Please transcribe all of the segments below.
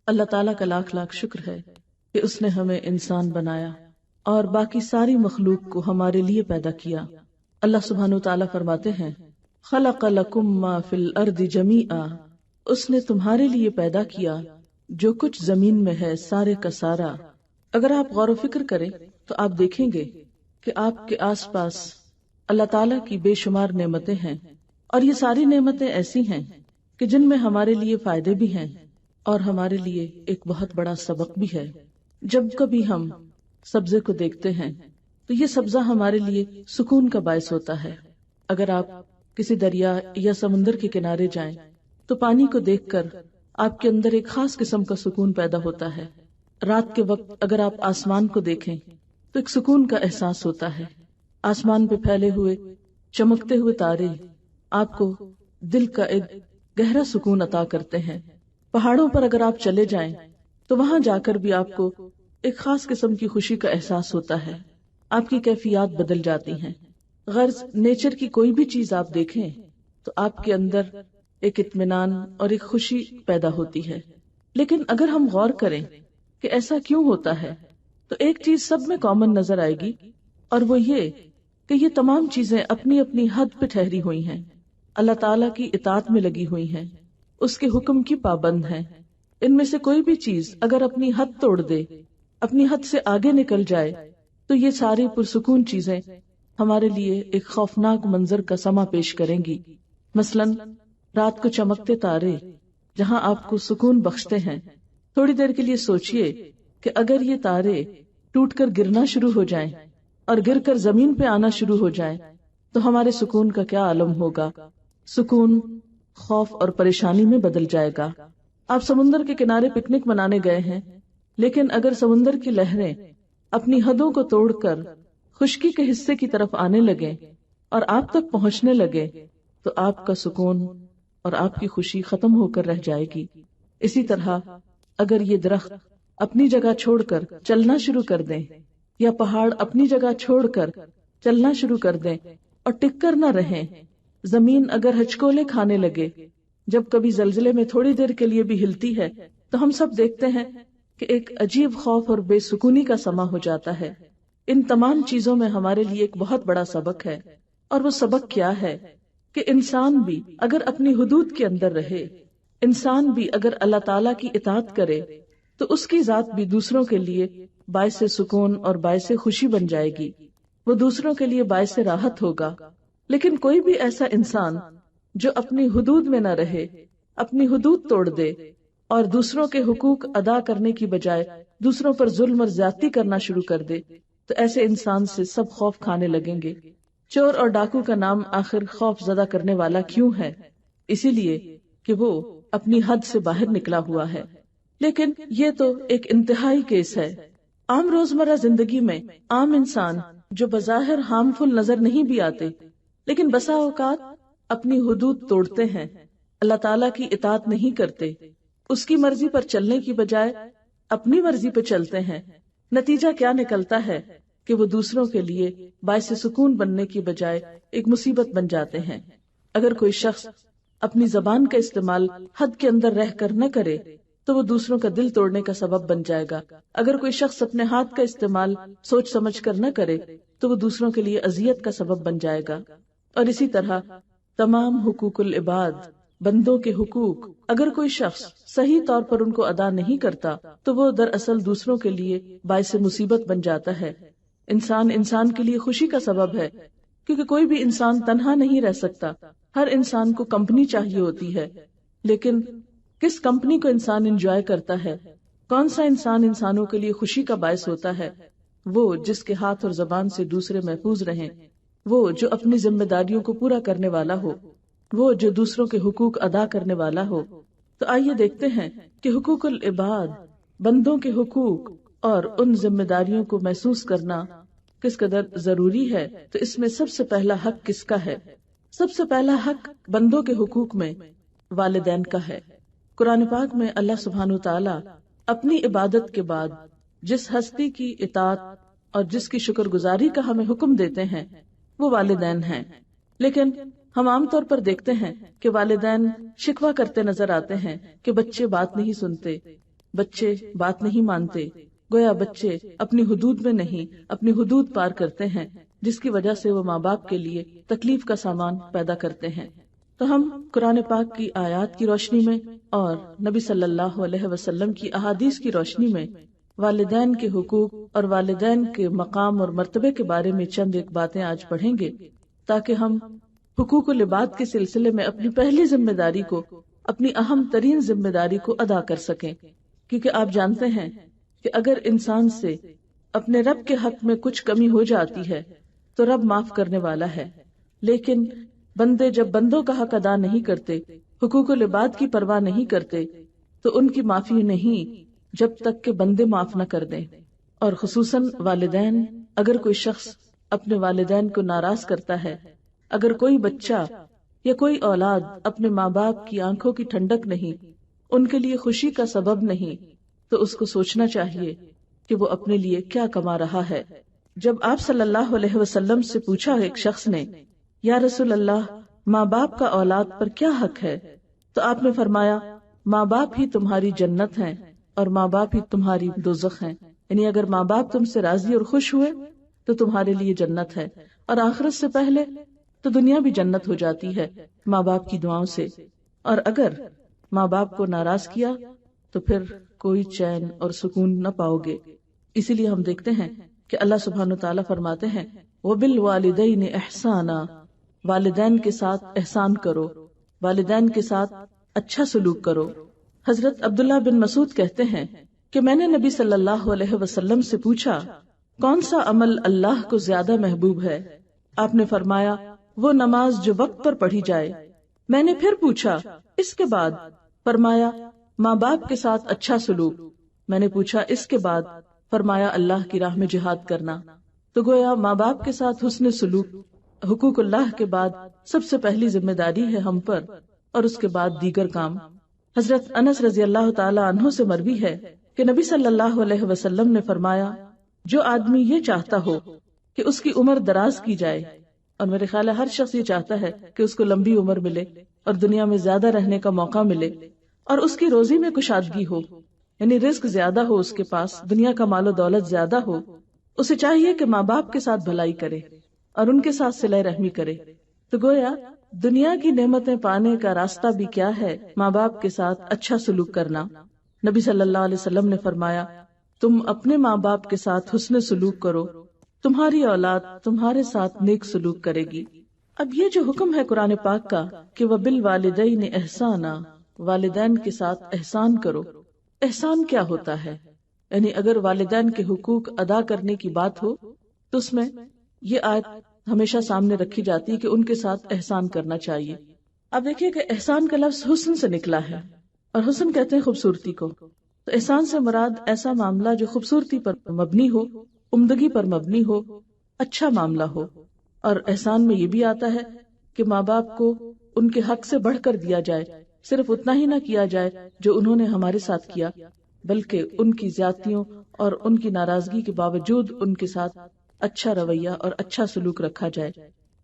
اللہ تعالیٰ کا لاکھ لاکھ شکر ہے کہ اس نے ہمیں انسان بنایا اور باقی ساری مخلوق کو ہمارے لیے پیدا کیا۔ اللہ سبحانہ و تعالیٰ فرماتے ہیں خلق لکم ما فی الارض جمیعا، اس نے تمہارے لیے پیدا کیا جو کچھ زمین میں ہے سارے کا سارا۔ اگر آپ غور و فکر کریں تو آپ دیکھیں گے کہ آپ کے آس پاس اللہ تعالیٰ کی بے شمار نعمتیں ہیں، اور یہ ساری نعمتیں ایسی ہیں کہ جن میں ہمارے لیے فائدے بھی ہیں اور ہمارے لیے ایک بہت بڑا سبق بھی ہے۔ جب کبھی ہم سبزے کو دیکھتے ہیں تو یہ سبزہ ہمارے لیے سکون کا باعث ہوتا ہے۔ اگر آپ کسی دریا یا سمندر کے کنارے جائیں تو پانی کو دیکھ کر آپ کے اندر ایک خاص قسم کا سکون پیدا ہوتا ہے۔ رات کے وقت اگر آپ آسمان کو دیکھیں تو ایک سکون کا احساس ہوتا ہے۔ آسمان پہ پھیلے ہوئے چمکتے ہوئے تارے آپ کو دل کا ایک گہرا سکون عطا کرتے ہیں۔ پہاڑوں پر اگر آپ چلے جائیں تو وہاں جا کر بھی آپ کو ایک خاص قسم کی خوشی کا احساس ہوتا ہے، آپ کی کیفیات بدل جاتی ہیں۔ غرض نیچر کی کوئی بھی چیز آپ دیکھیں تو آپ کے اندر ایک اطمینان اور ایک خوشی پیدا ہوتی ہے۔ لیکن اگر ہم غور کریں کہ ایسا کیوں ہوتا ہے تو ایک چیز سب میں کامن نظر آئے گی، اور وہ یہ کہ یہ تمام چیزیں اپنی اپنی حد پہ ٹھہری ہوئی ہیں، اللہ تعالیٰ کی اطاعت میں لگی ہوئی ہیں، اس کے حکم کی پابند ہیں۔ ان میں سے کوئی بھی چیز اگر اپنی حد توڑ دے، اپنی حد سے آگے نکل جائے تو یہ ساری پرسکون چیزیں ہمارے لیے ایک خوفناک منظر کا سما پیش کریں گی۔ مثلاً رات کو چمکتے تارے جہاں آپ کو سکون بخشتے ہیں، تھوڑی دیر کے لیے سوچئے کہ اگر یہ تارے ٹوٹ کر گرنا شروع ہو جائیں اور گر کر زمین پہ آنا شروع ہو جائیں تو ہمارے سکون کا کیا عالم ہوگا۔ سکون خوف اور پریشانی میں بدل جائے گا۔ آپ سمندر کے کنارے پکنک منانے گئے ہیں، لیکن اگر سمندر کی لہریں اپنی حدوں کو توڑ کر خشکی کے حصے کی طرف آنے لگے اور آپ تک پہنچنے لگے تو آپ کا سکون اور آپ کی خوشی ختم ہو کر رہ جائے گی۔ اسی طرح اگر یہ درخت اپنی جگہ چھوڑ کر چلنا شروع کر دیں، یا پہاڑ اپنی جگہ چھوڑ کر چلنا شروع کر دیں اور ٹک کر نہ رہیں، زمین اگر ہچکولے کھانے لگے، جب کبھی زلزلے میں تھوڑی دیر کے لیے بھی ہلتی ہے تو ہم سب دیکھتے ہیں کہ ایک عجیب خوف اور بے سکونی کا سما ہو جاتا ہے۔ ان تمام چیزوں میں ہمارے لیے ایک بہت بڑا سبق ہے، اور وہ سبق کیا ہے کہ انسان بھی اگر اپنی حدود کے اندر رہے، انسان بھی اگر اللہ تعالیٰ کی اطاعت کرے تو اس کی ذات بھی دوسروں کے لیے باعث سکون اور باعث خوشی بن جائے گی، وہ دوسروں کے لیے باعث راحت ہوگا۔ لیکن کوئی بھی ایسا انسان جو اپنی حدود میں نہ رہے، اپنی حدود توڑ دے اور دوسروں کے حقوق ادا کرنے کی بجائے دوسروں پر ظلم اور زیادتی کرنا شروع کر دے تو ایسے انسان سے سب خوف کھانے لگیں گے۔ چور اور ڈاکو کا نام آخر خوف زدہ کرنے والا کیوں ہے؟ اسی لیے کہ وہ اپنی حد سے باہر نکلا ہوا ہے۔ لیکن یہ تو ایک انتہائی کیس ہے۔ عام روزمرہ زندگی میں عام انسان جو بظاہر ہارمفل نظر نہیں بھی آتے، لیکن بسا اوقات اپنی حدود توڑتے ہیں، اللہ تعالیٰ کی اطاعت نہیں کرتے، اس کی مرضی پر چلنے کی بجائے اپنی مرضی پہ چلتے ہیں، نتیجہ کیا نکلتا ہے کہ وہ دوسروں کے لیے باعث سکون بننے کی بجائے ایک مصیبت بن جاتے ہیں۔ اگر کوئی شخص اپنی زبان کا استعمال حد کے اندر رہ کر نہ کرے تو وہ دوسروں کا دل توڑنے کا سبب بن جائے گا۔ اگر کوئی شخص اپنے ہاتھ کا استعمال سوچ سمجھ کر نہ کرے تو وہ دوسروں کے لیے اذیت کا سبب بن جائے گا۔ اور اسی طرح تمام حقوق العباد، بندوں کے حقوق، اگر کوئی شخص صحیح طور پر ان کو ادا نہیں کرتا تو وہ دراصل دوسروں کے لیے باعث مصیبت بن جاتا ہے۔ انسان کے لیے خوشی کا سبب ہے، کیونکہ کوئی بھی انسان تنہا نہیں رہ سکتا، ہر انسان کو کمپنی چاہیے ہوتی ہے۔ لیکن کس کمپنی کو انسان انجوائے کرتا ہے؟ کون سا انسان انسانوں کے لیے خوشی کا باعث ہوتا ہے؟ وہ جس کے ہاتھ اور زبان سے دوسرے محفوظ رہیں، وہ جو اپنی ذمہ داریوں کو پورا کرنے والا ہو، وہ جو دوسروں کے حقوق ادا کرنے والا ہو۔ تو آئیے دیکھتے ہیں کہ حقوق العباد، بندوں کے حقوق اور ان ذمہ داریوں کو محسوس کرنا کس قدر ضروری ہے۔ تو اس میں سب سے پہلا حق کس کا ہے؟ سب سے پہلا حق بندوں کے حقوق میں والدین کا ہے۔ قرآن پاک میں اللہ سبحانہ تعالیٰ اپنی عبادت کے بعد جس ہستی کی اطاعت اور جس کی شکر گزاری کا ہمیں حکم دیتے ہیں وہ والدین ہیں۔ لیکن ہم عام طور پر دیکھتے ہیں کہ والدین شکوہ کرتے نظر آتے ہیں کہ بچے بات نہیں سنتے، بچے بات نہیں مانتے، گویا بچے اپنی حدود میں نہیں، اپنی حدود پار کرتے ہیں، جس کی وجہ سے وہ ماں باپ کے لیے تکلیف کا سامان پیدا کرتے ہیں۔ تو ہم قرآن پاک کی آیات کی روشنی میں اور نبی صلی اللہ علیہ وسلم کی احادیث کی روشنی میں والدین کے حقوق اور والدین کے مقام اور مرتبے کے بارے میں چند ایک باتیں آج پڑھیں گے، تاکہ ہم حقوق العباد کے سلسلے میں اپنی پہلی ذمہ داری کو، اپنی اہم ترین ذمہ داری کو ادا کر سکیں۔ کیونکہ آپ جانتے ہیں کہ اگر انسان سے اپنے رب کے حق میں کچھ کمی ہو جاتی ہے تو رب معاف کرنے والا ہے، لیکن بندے جب بندوں کا حق ادا نہیں کرتے، حقوق العباد کی پرواہ نہیں کرتے، تو ان کی معافی نہیں جب تک کہ بندے معاف نہ کر دیں۔ اور خصوصاً والدین، اگر کوئی شخص اپنے والدین کو ناراض کرتا ہے، اگر کوئی بچہ یا کوئی اولاد اپنے ماں باپ کی آنکھوں کی ٹھنڈک نہیں، ان کے لیے خوشی کا سبب نہیں، تو اس کو سوچنا چاہیے کہ وہ اپنے لیے کیا کما رہا ہے۔ جب آپ صلی اللہ علیہ وسلم سے پوچھا ایک شخص نے، یا رسول اللہ، ماں باپ کا اولاد پر کیا حق ہے، تو آپ نے فرمایا، ماں باپ ہی تمہاری جنت ہیں اور ماں باپ ہی تمہاری دوزخ ہیں۔ یعنی اگر ماں باپ تم سے راضی اور خوش ہوئے تو تمہارے لیے جنت ہے، اور آخرت سے پہلے تو دنیا بھی جنت ہو جاتی ہے ماں باپ کی دعاؤں سے، اور اگر ماں باپ کو ناراض کیا تو پھر کوئی چین اور سکون نہ پاؤ گے۔ اسی لیے ہم دیکھتے ہیں کہ اللہ سبحانہ وتعالیٰ فرماتے ہیں، وَبِالْوَالِدَيْنِ إِحْسَانًا، والدین کے ساتھ احسان کرو، والدین کے ساتھ اچھا سلوک کرو۔ حضرت عبداللہ بن مسعود کہتے ہیں کہ میں نے نبی صلی اللہ علیہ وسلم سے پوچھا، کون سا عمل اللہ کو زیادہ محبوب ہے؟ آپ نے فرمایا، وہ نماز جو وقت پر پڑھی جائے۔ میں نے پھر پوچھا، اس کے بعد؟ فرمایا، ماں باپ کے ساتھ اچھا سلوک۔ میں نے پوچھا، اس کے بعد؟ فرمایا، اللہ کی راہ میں جہاد کرنا۔ تو گویا ماں باپ کے ساتھ حسن سلوک حقوق اللہ کے بعد سب سے پہلی ذمہ داری ہے ہم پر، اور اس کے بعد دیگر کام۔ حضرت انس رضی اللہ تعالی عنہ سے مروی ہے کہ نبی صلی اللہ علیہ وسلم نے فرمایا، جو آدمی یہ چاہتا ہو کہ اس کی عمر دراز کی جائے، اور میرے خیال ہے ہر شخص یہ چاہتا ہے کہ اس کو لمبی عمر ملے اور دنیا میں زیادہ رہنے کا موقع ملے، اور اس کی روزی میں کشادگی ہو، یعنی رزق زیادہ ہو، اس کے پاس دنیا کا مال و دولت زیادہ ہو، اسے چاہیے کہ ماں باپ کے ساتھ بھلائی کرے اور ان کے ساتھ صلہ رحمی کرے۔ تو گویا دنیا کی نعمتیں پانے کا راستہ بھی کیا ہے؟ ماں باپ کے ساتھ اچھا سلوک کرنا۔ نبی صلی اللہ علیہ وسلم نے فرمایا، تم اپنے ماں باپ کے ساتھ حسن سلوک کرو، تمہاری اولاد تمہارے ساتھ نیک سلوک کرے گی۔ اب یہ جو حکم ہے قرآن پاک کا کہ وَبِالْوَالِدَيْنِ إِحْسَانًا، والدین کے ساتھ احسان کرو، احسان کیا ہوتا ہے؟ یعنی اگر والدین کے حقوق ادا کرنے کی بات ہو تو اس میں یہ آیت ہمیشہ سامنے رکھی جاتی ہے کہ ان کے ساتھ احسان کرنا چاہیے۔ اب دیکھیے کہ احسان کا لفظ حسن سے نکلا ہے، اور حسن کہتے ہیں خوبصورتی کو، تو احسان سے مراد ایسا معاملہ جو خوبصورتی پر مبنی ہو، عمدگی پر مبنی ہو، اچھا معاملہ ہو۔ اور احسان میں یہ بھی آتا ہے کہ ماں باپ کو ان کے حق سے بڑھ کر دیا جائے، صرف اتنا ہی نہ کیا جائے جو انہوں نے ہمارے ساتھ کیا، بلکہ ان کی زیادتیوں اور ان کی ناراضگی کے باوجود ان کے ساتھ اچھا رویہ اور اچھا سلوک رکھا جائے۔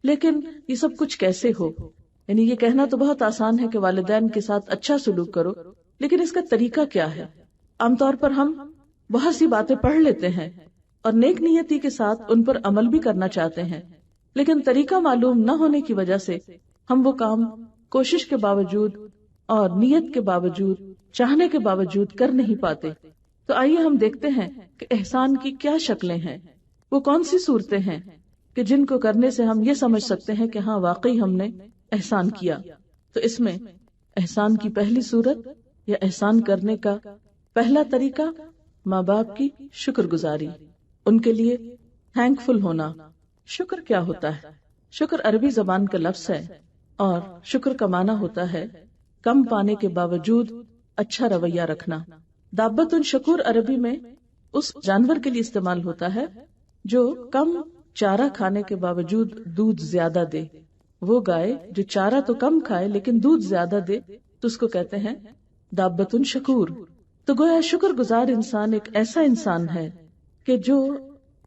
لیکن یہ سب کچھ کیسے ہو؟ یعنی یہ کہنا تو بہت آسان ہے کہ والدین کے ساتھ اچھا سلوک کرو، لیکن اس کا طریقہ کیا ہے؟ عام طور پر ہم بہت سی باتیں پڑھ لیتے ہیں اور نیک نیتی کے ساتھ ان پر عمل بھی کرنا چاہتے ہیں، لیکن طریقہ معلوم نہ ہونے کی وجہ سے ہم وہ کام کوشش کے باوجود اور نیت کے باوجود، چاہنے کے باوجود کر نہیں پاتے۔ تو آئیے ہم دیکھتے ہیں کہ احسان کی کیا شکلیں ہیں، وہ کون سی صورتیں ہیں کہ جن کو کرنے سے ہم یہ سمجھ سکتے ہیں کہ ہاں واقعی ہم نے احسان کیا۔ تو اس میں احسان کی پہلی صورت یا احسان کرنے کا پہلا طریقہ ماں باپ کی شکر گزاری، ان کے لیے تھینک فل ہونا۔ شکر کیا ہوتا ہے؟ شکر عربی زبان کا لفظ ہے، اور شکر کا معنی ہوتا ہے کم پانے کے باوجود اچھا رویہ رکھنا۔ دابۃ شکور عربی میں اس جانور کے لیے استعمال ہوتا ہے جو کم چارہ کھانے کے باوجود دودھ زیادہ دے۔ وہ گائے جو چارہ تو کم کھائے لیکن دودھ زیادہ دے تو اس کو کہتے ہیں دابۃ شکور۔ تو گویا شکر گزار انسان ایک ایسا انسان ہے کہ جو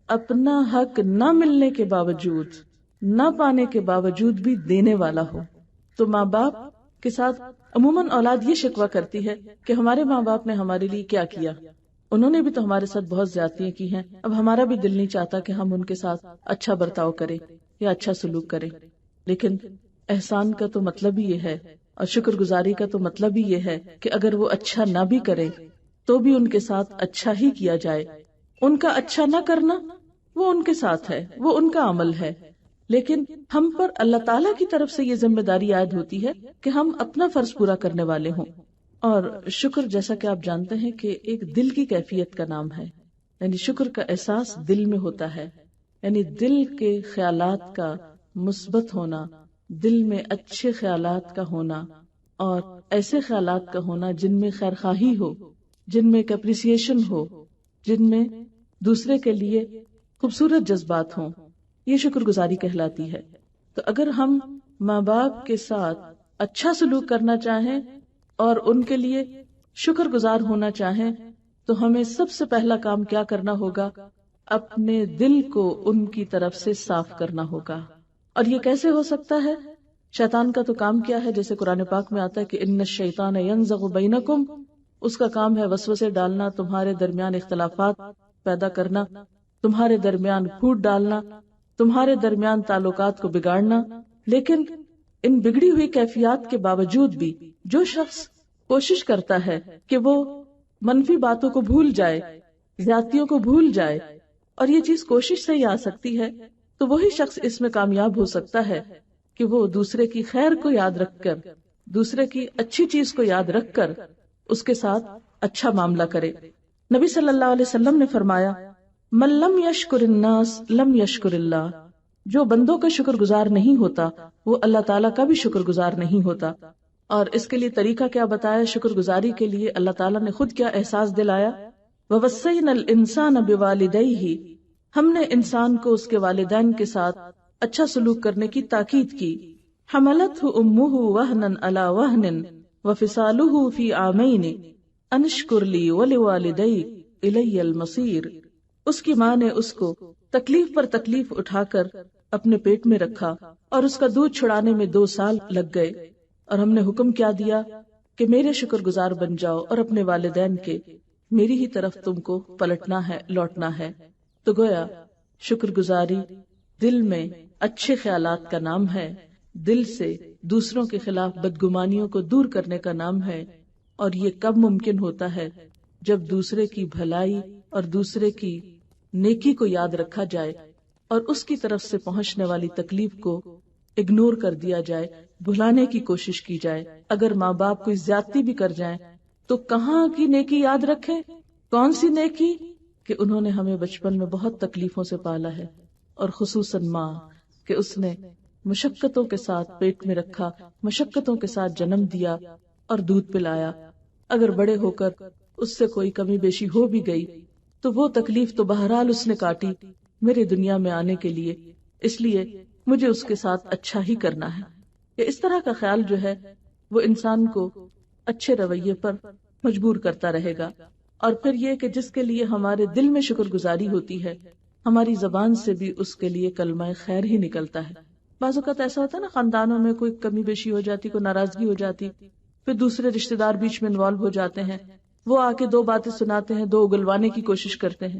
اپنا حق نہ ملنے کے باوجود، نہ پانے کے باوجود بھی دینے والا ہو۔ تو ماں باپ کے ساتھ عموماً اولاد یہ شکوہ کرتی ہے کہ ہمارے ماں باپ نے ہمارے لیے کیا کیا، انہوں نے بھی تو ہمارے ساتھ بہت زیادتیاں کی ہیں، اب ہمارا بھی دل نہیں چاہتا کہ ہم ان کے ساتھ اچھا برتاؤ کریں یا اچھا سلوک کریں۔ لیکن احسان کا تو مطلب ہی یہ ہے، اور شکر گزاری کا تو مطلب ہی یہ ہے کہ اگر وہ اچھا نہ بھی کرے تو بھی ان کے ساتھ اچھا ہی کیا جائے۔ ان کا اچھا نہ کرنا وہ ان کے ساتھ ہے، وہ ان کا عمل ہے، لیکن ہم پر اللہ تعالیٰ کی طرف سے یہ ذمہ داری عائد ہوتی ہے کہ ہم اپنا فرض پورا کرنے والے ہوں۔ اور شکر جیسا کہ آپ جانتے ہیں کہ ایک دل کی کیفیت کا نام ہے، یعنی شکر کا احساس دل میں ہوتا ہے، یعنی دل کے خیالات کا مثبت ہونا، دل میں اچھے خیالات کا ہونا، اور ایسے خیالات کا ہونا جن میں خیر خواہی ہو، جن میں اپریسیشن ہو، جن میں دوسرے کے لیے خوبصورت جذبات ہوں، یہ شکر گزاری کہلاتی ہے۔ تو اگر ہم ماں باپ کے ساتھ اچھا سلوک کرنا چاہیں اور ان کے لیے شکر گزار ہونا چاہیں تو ہمیں سب سے پہلا کام کیا کرنا ہوگا؟ اپنے دل کو ان کی طرف سے صاف کرنا ہوگا۔ اور یہ کیسے ہو سکتا ہے؟ شیطان کا تو کام کیا ہے؟ جیسے قرآن پاک میں آتا ہے کہ ان الشیطان ینزغ بینکم، اس کا کام ہے وسوسے ڈالنا، تمہارے درمیان اختلافات پیدا کرنا، تمہارے درمیان پھوٹ ڈالنا، تمہارے درمیان تعلقات کو بگاڑنا۔ لیکن ان بگڑی ہوئی کیفیات کے باوجود بھی جو شخص کوشش کرتا ہے کہ وہ منفی باتوں کو بھول جائے، زیادتیوں کو بھول جائے، اور یہ چیز کوشش سے ہی آ سکتی ہے، تو وہی شخص اس میں کامیاب ہو سکتا ہے کہ وہ دوسرے کی خیر کو یاد رکھ کر، دوسرے کی اچھی چیز کو یاد رکھ کر اس کے ساتھ اچھا معاملہ کرے۔ نبی صلی اللہ علیہ وسلم نے فرمایا، من لم یشکر الناس لم یشکر اللہ، جو بندوں کا شکر گزار نہیں ہوتا وہ اللہ تعالیٰ کا بھی شکر گزار نہیں ہوتا۔ اور اس کے لیے طریقہ کیا بتایا؟ شکر گزاری کے لیے اللہ تعالیٰ نے خود کیا احساس دلایا؟ وَوَصَّيْنَا الْإِنسَانَ بِوَالِدَيْهِ، ہم نے انسان کو اس کے والدین کے ساتھ اچھا سلوک کرنے کی تاکید کی۔ حَمَلَتْهُ أُمُّهُ وَهْنًا عَلَى وَهْنٍ وَفِصَالُهُ فِي عَامَيْنِ أَنِ اشْكُرْ لِي وَلِوَالِدَيْكَ إِلَيَّ الْمَصِيرُ، اس کی ماں نے اس کو تکلیف پر تکلیف اٹھا کر اپنے پیٹ میں رکھا اور اس کا دودھ چھڑانے میں 2 سال لگ گئے، اور ہم نے حکم کیا دیا کہ میرے شکر گزار بن جاؤ اور اپنے والدین کے، میری ہی طرف تم کو پلٹنا ہے، لوٹنا ہے۔ تو گویا شکر گزاری دل میں اچھے خیالات کا نام ہے، دل سے دوسروں کے خلاف بدگمانیوں کو دور کرنے کا نام ہے، اور یہ کب ممکن ہوتا ہے؟ جب دوسرے کی بھلائی اور دوسرے کی نیکی کو یاد رکھا جائے اور اس کی طرف سے پہنچنے والی تکلیف کو اگنور کر دیا جائے، بھلانے کی کوشش کی جائے۔ اگر ماں باپ کوئی زیادتی بھی کر جائیں تو کہاں کی نیکی یاد رکھیں؟ کون سی نیکی؟ کہ انہوں نے ہمیں بچپن میں بہت تکلیفوں سے پالا ہے، اور خصوصاً ماں، کہ اس نے مشقتوں کے ساتھ پیٹ میں رکھا، مشقتوں کے ساتھ جنم دیا اور دودھ پلایا۔ اگر بڑے ہو کر اس سے کوئی کمی بیشی ہو بھی گئی تو وہ تکلیف تو بہرحال اس نے کاٹی میرے دنیا میں آنے کے لیے، اس لیے مجھے اس کے ساتھ اچھا ہی کرنا ہے۔ کہ اس طرح کا خیال جو ہے وہ انسان کو اچھے رویے پر مجبور کرتا رہے گا۔ اور پھر یہ کہ جس کے لیے ہمارے دل میں شکر گزاری ہوتی ہے، ہماری زبان سے بھی اس کے لیے کلمہ خیر ہی نکلتا ہے۔ بعض اوقات ایسا ہوتا ہے نا، خاندانوں میں کوئی کمی بیشی ہو جاتی، کوئی ناراضگی ہو جاتی، پھر دوسرے رشتہ دار بیچ میں انوالو ہو جاتے ہیں، وہ آ کے 2 باتیں سناتے ہیں، 2 اگلوانے کی کوشش کرتے ہیں۔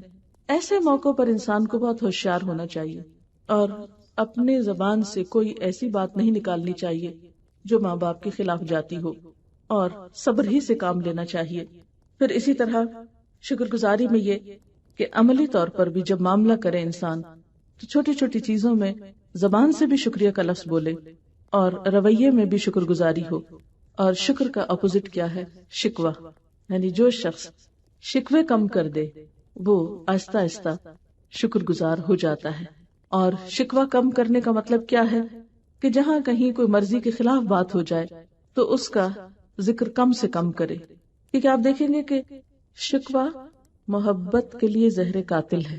ایسے موقعوں پر انسان کو بہت ہوشیار ہونا چاہیے اور اپنے زبان سے کوئی ایسی بات نہیں نکالنی چاہیے جو ماں باپ کے خلاف جاتی ہو، اور صبر ہی سے کام لینا چاہیے۔ پھر اسی طرح شکر گزاری میں یہ کہ عملی طور پر بھی جب معاملہ کرے انسان تو چھوٹی چھوٹی چیزوں میں زبان سے بھی شکریہ کا لفظ بولے اور رویے میں بھی شکر گزاری ہو۔ اور شکر کا اپوزٹ کیا ہے؟ شکوہ، یعنی جو شخص شکوے کم کر دے وہ آہستہ آہستہ شکر گزار ہو جاتا ہے۔ اور شکوہ کم کرنے کا مطلب کیا ہے؟ کہ جہاں کہیں کوئی مرضی کے خلاف بات ہو جائے تو اس کا ذکر کم سے کم کرے، کیونکہ آپ دیکھیں گے کہ شکوہ محبت کے لیے زہر قاتل ہے۔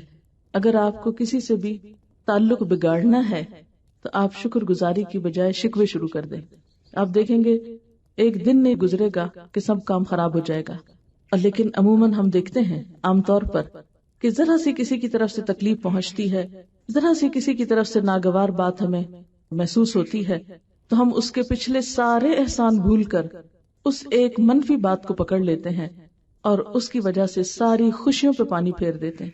اگر آپ کو کسی سے بھی تعلق بگاڑنا ہے تو آپ شکر گزاری کی بجائے شکوے شروع کر دیں، آپ دیکھیں گے ایک دن نہیں گزرے گا کہ سب کام خراب ہو جائے گا۔ لیکن عموماً ہم دیکھتے ہیں عام طور پر کہ ذرا سی کسی کی طرف سے تکلیف پہنچتی ہے، ذرا سی کسی کی طرف سے ناگوار بات ہمیں محسوس ہوتی ہے تو ہم اس کے پچھلے سارے احسان بھول کر اس ایک منفی بات کو پکڑ لیتے ہیں اور اس کی وجہ سے ساری خوشیوں پہ پانی پھیر دیتے ہیں،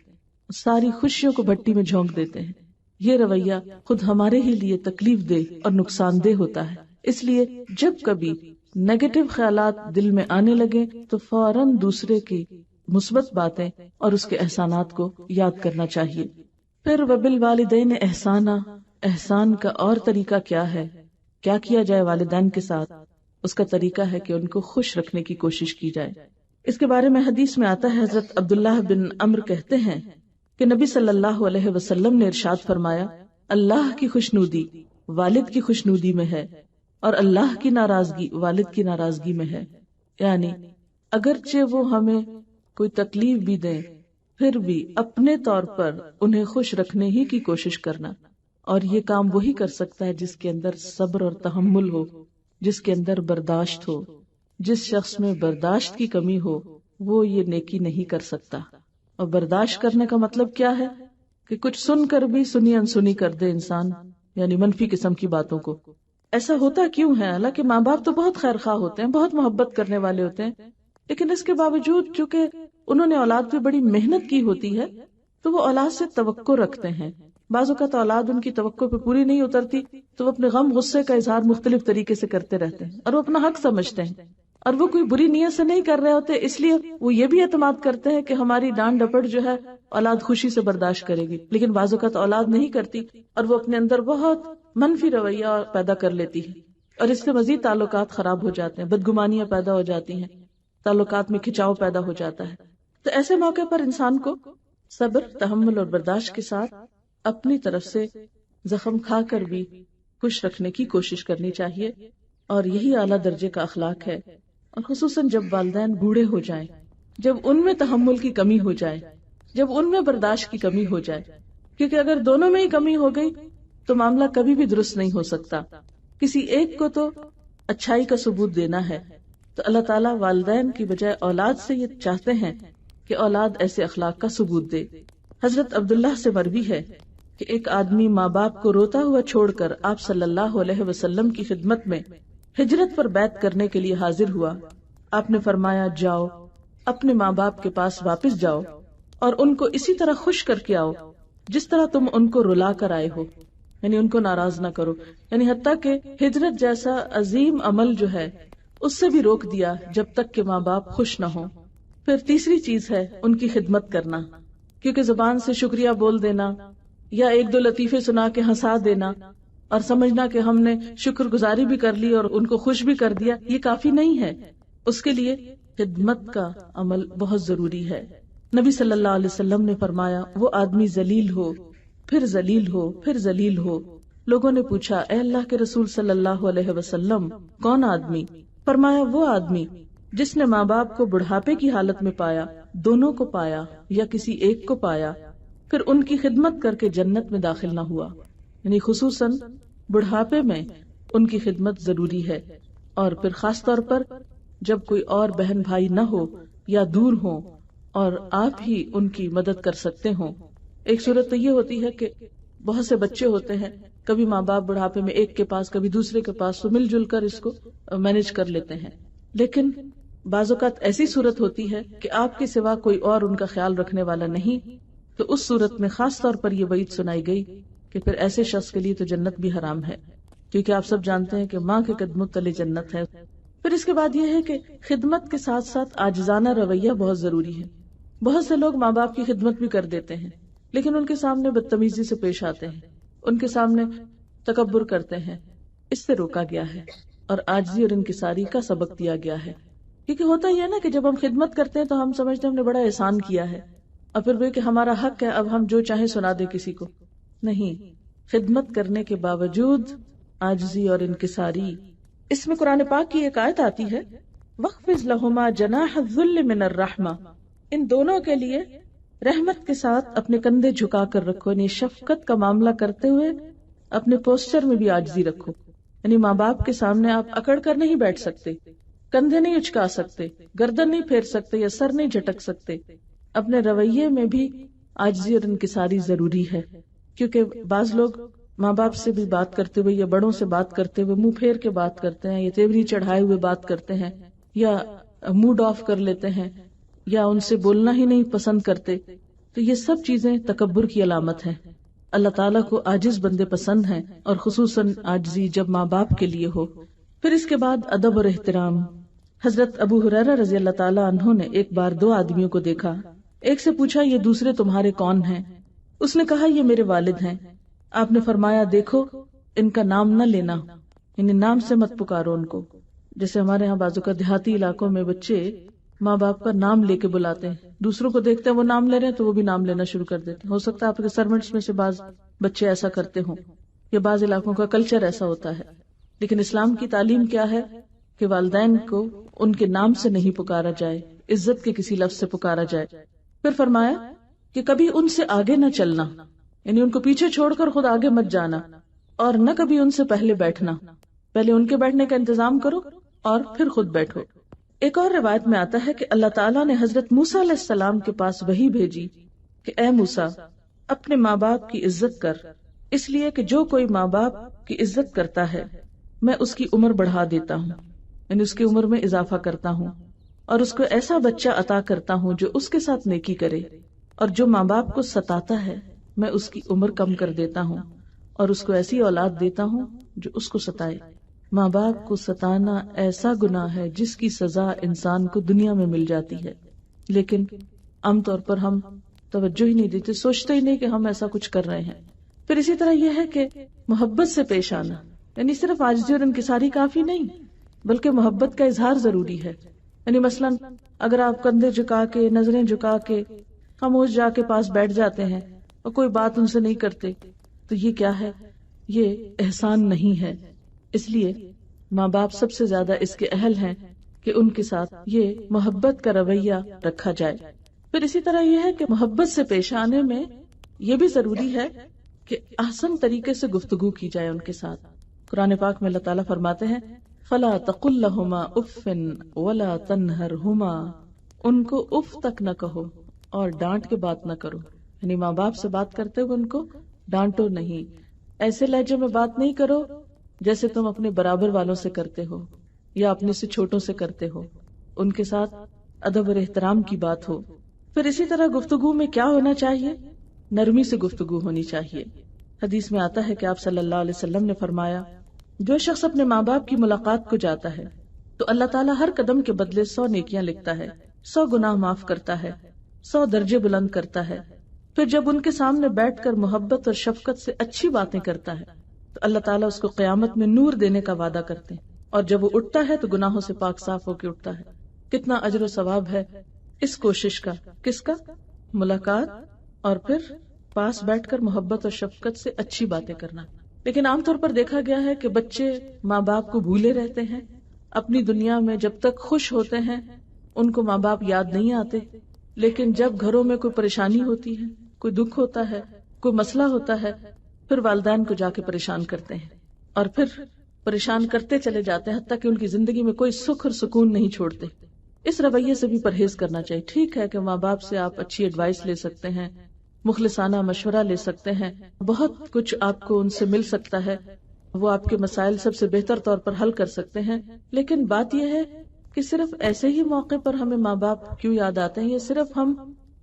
ساری خوشیوں کو بھٹی میں جھونک دیتے ہیں۔ یہ رویہ خود ہمارے ہی لیے تکلیف دہ اور نقصان دہ ہوتا ہے۔ اس لیے جب کبھی نیگیٹو خیالات دل میں آنے لگے تو فوراً دوسرے کی مثبت باتیں اور اس کے احسانات کو یاد کرنا چاہیے۔ پھر وبالوالدین احسانا، احسان کا اور طریقہ کیا ہے؟ کیا کیا جائے والدین کے ساتھ؟ اس کا طریقہ ہے کہ ان کو خوش رکھنے کی کوشش کی جائے۔ اس کے بارے میں حدیث میں آتا ہے، حضرت عبداللہ بن عمرو کہتے ہیں کہ نبی صلی اللہ علیہ وسلم نے ارشاد فرمایا، اللہ کی خوشنودی والد کی خوشنودی میں ہے اور اللہ کی ناراضگی والد کی ناراضگی میں ہے۔ یعنی اگرچہ وہ ہمیں کوئی تکلیف بھی دیں پھر بھی اپنے طور پر انہیں خوش رکھنے ہی کی کوشش کرنا، اور یہ کام وہی کر سکتا ہے جس کے اندر صبر اور تحمل ہو، جس کے اندر برداشت ہو۔ جس شخص میں برداشت کی کمی ہو وہ یہ نیکی نہیں کر سکتا۔ اور برداشت کرنے کا مطلب کیا ہے کہ کچھ سن کر بھی سنی انسنی کر دے انسان، یعنی منفی قسم کی باتوں کو۔ ایسا ہوتا کیوں ہے؟ حالانکہ ماں باپ تو بہت خیر خواہ ہوتے ہیں، بہت محبت کرنے والے ہوتے ہیں، لیکن اس کے باوجود چونکہ انہوں نے اولاد پہ بڑی محنت کی ہوتی ہے تو وہ اولاد سے توقع رکھتے ہیں۔ بعض اوقات اولاد ان کی توقع پہ پوری نہیں اترتی تو وہ اپنے غم غصے کا اظہار مختلف طریقے سے کرتے رہتے ہیں اور وہ اپنا حق سمجھتے ہیں، اور وہ کوئی بری نیت سے نہیں کر رہے ہوتے، اس لیے وہ یہ بھی اعتماد کرتے ہیں کہ ہماری ڈانٹ ڈپٹ جو ہے اولاد خوشی سے برداشت کرے گی، لیکن بعض اوقات اولاد نہیں کرتی اور وہ اپنے اندر بہت منفی رویہ پیدا کر لیتی ہے، اور اس سے مزید تعلقات خراب ہو جاتے ہیں، بدگمانیاں پیدا ہو جاتی ہیں، تعلقات میں کھچاؤ پیدا ہو جاتا ہے۔ تو ایسے موقع پر انسان کو صبر، تحمل اور برداشت کے ساتھ اپنی طرف سے زخم کھا کر بھی خوش رکھنے کی کوشش کرنی چاہیے، اور یہی اعلیٰ درجے کا اخلاق ہے۔ اور خصوصاً جب والدین بوڑھے ہو جائیں، جب ان میں تحمل کی کمی ہو جائے، جب ان میں برداشت کی کمی ہو جائے، کیونکہ اگر دونوں میں ہی کمی ہو گئی تو معاملہ کبھی بھی درست نہیں ہو سکتا۔ کسی ایک کو تو اچھائی کا ثبوت دینا ہے، تو اللہ تعالیٰ والدین کی بجائے اولاد سے یہ چاہتے ہیں کہ اولاد ایسے اخلاق کا ثبوت دے۔ حضرت عبداللہ سے مروی ہے کہ ایک آدمی ماں باپ کو روتا ہوا چھوڑ کر آپ صلی اللہ علیہ وسلم کی خدمت میں ہجرت پر بیعت کرنے کے لیے حاضر ہوا۔ آپ نے فرمایا، جاؤ اپنے ماں باپ کے پاس واپس جاؤ اور ان کو اسی طرح خوش کر کے آؤ جس طرح تم ان کو رلا کر آئے ہو، یعنی ان کو ناراض نہ کرو۔ یعنی حتیٰ کہ ہجرت جیسا عظیم عمل جو ہے اس سے بھی روک دیا جب تک کہ ماں باپ خوش نہ ہوں۔ پھر تیسری چیز ہے ان کی خدمت کرنا، کیونکہ زبان سے شکریہ بول دینا یا ایک دو لطیفے سنا کے ہنسا دینا اور سمجھنا کہ ہم نے شکر گزاری بھی کر لی اور ان کو خوش بھی کر دیا، یہ کافی نہیں ہے۔ اس کے لیے خدمت کا عمل بہت ضروری ہے۔ نبی صلی اللہ علیہ وسلم نے فرمایا، وہ آدمی ذلیل ہو پھر ذلیل ہو پھر ذلیل ہو۔ لوگوں نے پوچھا، اے اللہ کے رسول صلی اللہ علیہ وسلم، کون آدمی؟ فرمایا، وہ آدمی جس نے ماں باپ کو بڑھاپے کی حالت میں پایا، دونوں کو پایا یا کسی ایک کو پایا، پھر ان کی خدمت کر کے جنت میں داخل نہ ہوا۔ یعنی خصوصاً بڑھاپے میں ان کی خدمت ضروری ہے، اور پھر خاص طور پر جب کوئی اور بہن بھائی نہ ہو یا دور ہوں اور آپ ہی ان کی مدد کر سکتے ہوں۔ ایک صورت تو یہ ہوتی ہے کہ بہت سے بچے ہوتے ہیں، کبھی ماں باپ بڑھاپے میں ایک کے پاس کبھی دوسرے کے پاس، تو مل جل کر اس کو مینج کر لیتے ہیں، لیکن بعض اوقات ایسی صورت ہوتی ہے کہ آپ کے سوا کوئی اور ان کا خیال رکھنے والا نہیں، تو اس صورت میں خاص طور پر یہ وعید سنائی گئی کہ پھر ایسے شخص کے لیے تو جنت بھی حرام ہے، کیونکہ آپ سب جانتے ہیں کہ ماں کے قدموں تلے جنت ہے۔ پھر اس کے بعد یہ ہے کہ خدمت کے ساتھ ساتھ عاجزانہ رویہ بہت ضروری ہے۔ بہت سے لوگ ماں باپ کی خدمت بھی کر دیتے ہیں لیکن ان کے سامنے بدتمیزی سے پیش آتے ہیں، ان کے سامنے تکبر کرتے ہیں۔ اس سے روکا گیا ہے اور عاجزی اور انکساری کا سبق دیا گیا ہے، کیونکہ ہوتا یہ ہے نا کہ جب ہم خدمت کرتے ہیں تو ہم سمجھتے ہیں ہم نے بڑا احسان کیا ہے، اور پھر وہ کہ ہمارا حق ہے اب ہم جو چاہیں سنا دیں کسی کو۔ نہیں، خدمت کرنے کے باوجود عاجزی اور انکساری۔ اس میں قرآن پاک کی ایک آیت آتی ہے، وَخْفِضْ لَهُمَا جَنَاحَ الذُّلِّ مِنَ الرَّحْمَةِ، ان دونوں کے لیے رحمت کے ساتھ اپنے کندھے جھکا کر رکھو، یعنی شفقت کا معاملہ کرتے ہوئے اپنے پوسچر میں بھی عاجزی رکھو۔ یعنی ماں باپ کے سامنے آپ اکڑ کر نہیں بیٹھ سکتے، کندھے نہیں اچکا سکتے، گردن نہیں پھیر سکتے یا سر نہیں جھٹک سکتے۔ اپنے رویے میں بھی عاجزی اور انکساری ضروری ہے، کیونکہ بعض لوگ ماں باپ سے بھی بات کرتے ہوئے یا بڑوں سے بات کرتے ہوئے منہ پھیر کے بات کرتے ہیں، یا تیوری چڑھائے ہوئے بات کرتے ہیں، یا موڈ آف کر لیتے ہیں، یا ان سے بولنا ہی نہیں پسند کرتے، تو یہ سب چیزیں تکبر کی علامت ہیں۔ اللہ تعالیٰ کو عاجز بندے پسند ہیں، اور خصوصاً عاجزی جب ماں باپ کے لیے ہو۔ پھر اس کے بعد ادب اور احترام۔ حضرت ابو ہریرہ رضی اللہ تعالیٰ عنہ نے ایک بار دو آدمیوں کو دیکھا، ایک سے پوچھا یہ دوسرے تمہارے کون ہیں؟ اس نے کہا یہ میرے والد ہیں۔ آپ نے فرمایا دیکھو ان کا نام نہ لینا، یعنی نام سے مت پکارو ان کو۔ جیسے ہمارے یہاں بازو کا دیہاتی علاقوں میں بچے ماں باپ کا نام لے کے بلاتے ہیں، دوسروں کو دیکھتے ہیں وہ نام لے رہے ہیں تو وہ بھی نام لینا شروع کر دیتے ہیں۔ ہو سکتا ہے آپ کے سرونٹس میں سے بعض بچے ایسا کرتے ہوں، یا بعض علاقوں کا کلچر ایسا ہوتا ہے، لیکن اسلام کی تعلیم کیا ہے کہ والدین کو ان کے نام سے نہیں پکارا جائے، عزت کے کسی لفظ سے پکارا جائے۔ پھر فرمایا کہ کبھی ان سے آگے نہ چلنا، یعنی ان کو پیچھے چھوڑ کر خود آگے مت جانا، اور نہ کبھی ان سے پہلے بیٹھنا، پہلے ان کے بیٹھنے کا انتظام کرو اور پھر خود بیٹھو۔ ایک اور روایت میں آتا ہے کہ اللہ تعالیٰ نے حضرت موسیٰ علیہ السلام کے پاس وحی بھیجی کہ اے موسیٰ اپنے ماں باپ کی عزت کر، اس لیے کہ جو کوئی ماں باپ کی عزت کرتا ہے میں اس کی عمر بڑھا دیتا ہوں، یعنی اس کی عمر میں اضافہ کرتا ہوں، اور اس کو ایسا بچہ عطا کرتا ہوں جو اس کے ساتھ نیکی کرے، اور جو ماں باپ کو ستاتا ہے میں اس کی عمر کم کر دیتا ہوں، اور اس کو ایسی اولاد دیتا ہوں جو اس کو ستائے۔ ماں باپ کو ستانا ایسا گناہ ہے جس کی سزا انسان کو دنیا میں مل جاتی ہے، لیکن عام طور پر ہم توجہ ہی نہیں دیتے، سوچتے ہی نہیں کہ ہم ایسا کچھ کر رہے ہیں۔ پھر اسی طرح یہ ہے کہ محبت سے پیش آنا، یعنی صرف عاجزی اور انکساری کافی نہیں، بلکہ محبت کا اظہار ضروری ہے۔ یعنی مثلاً اگر آپ کندھے جھکا کے، نظریں جھکا کے خاموش جا کے پاس بیٹھ جاتے ہیں اور کوئی بات ان سے نہیں کرتے تو یہ کیا ہے؟ یہ احسان نہیں ہے۔ اس لیے ماں باپ سب سے زیادہ اس کے اہل ہیں کہ ان کے ساتھ یہ محبت کا رویہ رکھا جائے۔ پھر اسی طرح یہ ہے کہ محبت سے پیش آنے میں یہ بھی ضروری ہے کہ احسن طریقے سے گفتگو کی جائے ان کے ساتھ۔ قرآن پاک میں اللہ تعالیٰ فرماتے ہیں فَلَا تَقُلْ لَهُمَا أُفٍّ وَلَا تَنْهَرْهُمَا، ان کو اف تک نہ کہو اور ڈانٹ کے بات نہ کرو، یعنی ماں باپ سے بات کرتے ہوئے ان کو ڈانٹو نہیں، ایسے لہجے میں بات نہیں کرو جیسے تم اپنے برابر والوں سے کرتے ہو یا اپنے سے چھوٹوں سے کرتے ہو، ان کے ساتھ ادب اور احترام کی بات ہو۔ پھر اسی طرح گفتگو میں کیا ہونا چاہیے؟ نرمی سے گفتگو ہونی چاہیے۔ حدیث میں آتا ہے کہ آپ صلی اللہ علیہ وسلم نے فرمایا جو شخص اپنے ماں باپ کی ملاقات کو جاتا ہے تو اللہ تعالیٰ ہر قدم کے بدلے 100 نیکیاں لکھتا ہے، 100 گناہ معاف کرتا ہے، 100 درجے بلند کرتا ہے۔ پھر جب ان کے سامنے بیٹھ کر محبت اور شفقت سے اچھی باتیں کرتا ہے تو اللہ تعالیٰ اس کو قیامت میں نور دینے کا وعدہ کرتے ہیں، اور جب وہ اٹھتا ہے تو گناہوں سے پاک صاف ہو کے اٹھتا ہے۔ کتنا اجر و ثواب ہے اس کوشش کا، کس کا؟ ملاقات اور پھر پاس بیٹھ کر محبت اور شفقت سے اچھی باتیں کرنا۔ لیکن عام طور پر دیکھا گیا ہے کہ بچے ماں باپ کو بھولے رہتے ہیں، اپنی دنیا میں جب تک خوش ہوتے ہیں ان کو ماں باپ یاد نہیں آتے، لیکن جب گھروں میں کوئی پریشانی ہوتی ہے، کوئی دکھ ہوتا ہے، کوئی مسئلہ ہوتا ہے، پھر والدین کو جا کے پریشان کرتے ہیں اور پھر پریشان کرتے چلے جاتے ہیں حتیٰ کہ ان کی زندگی میں کوئی سکھ اور سکون نہیں چھوڑتے۔ اس رویے سے بھی پرہیز کرنا چاہیے۔ ٹھیک ہے کہ ماں باپ سے آپ اچھی ایڈوائس لے سکتے ہیں، مخلصانہ مشورہ لے سکتے ہیں، بہت کچھ آپ کو ان سے مل سکتا ہے، وہ آپ کے مسائل سب سے بہتر طور پر حل کر سکتے ہیں، لیکن بات یہ ہے کہ صرف ایسے ہی موقع پر ہمیں ماں باپ کیوں یاد آتے ہیں؟ یہ صرف ہم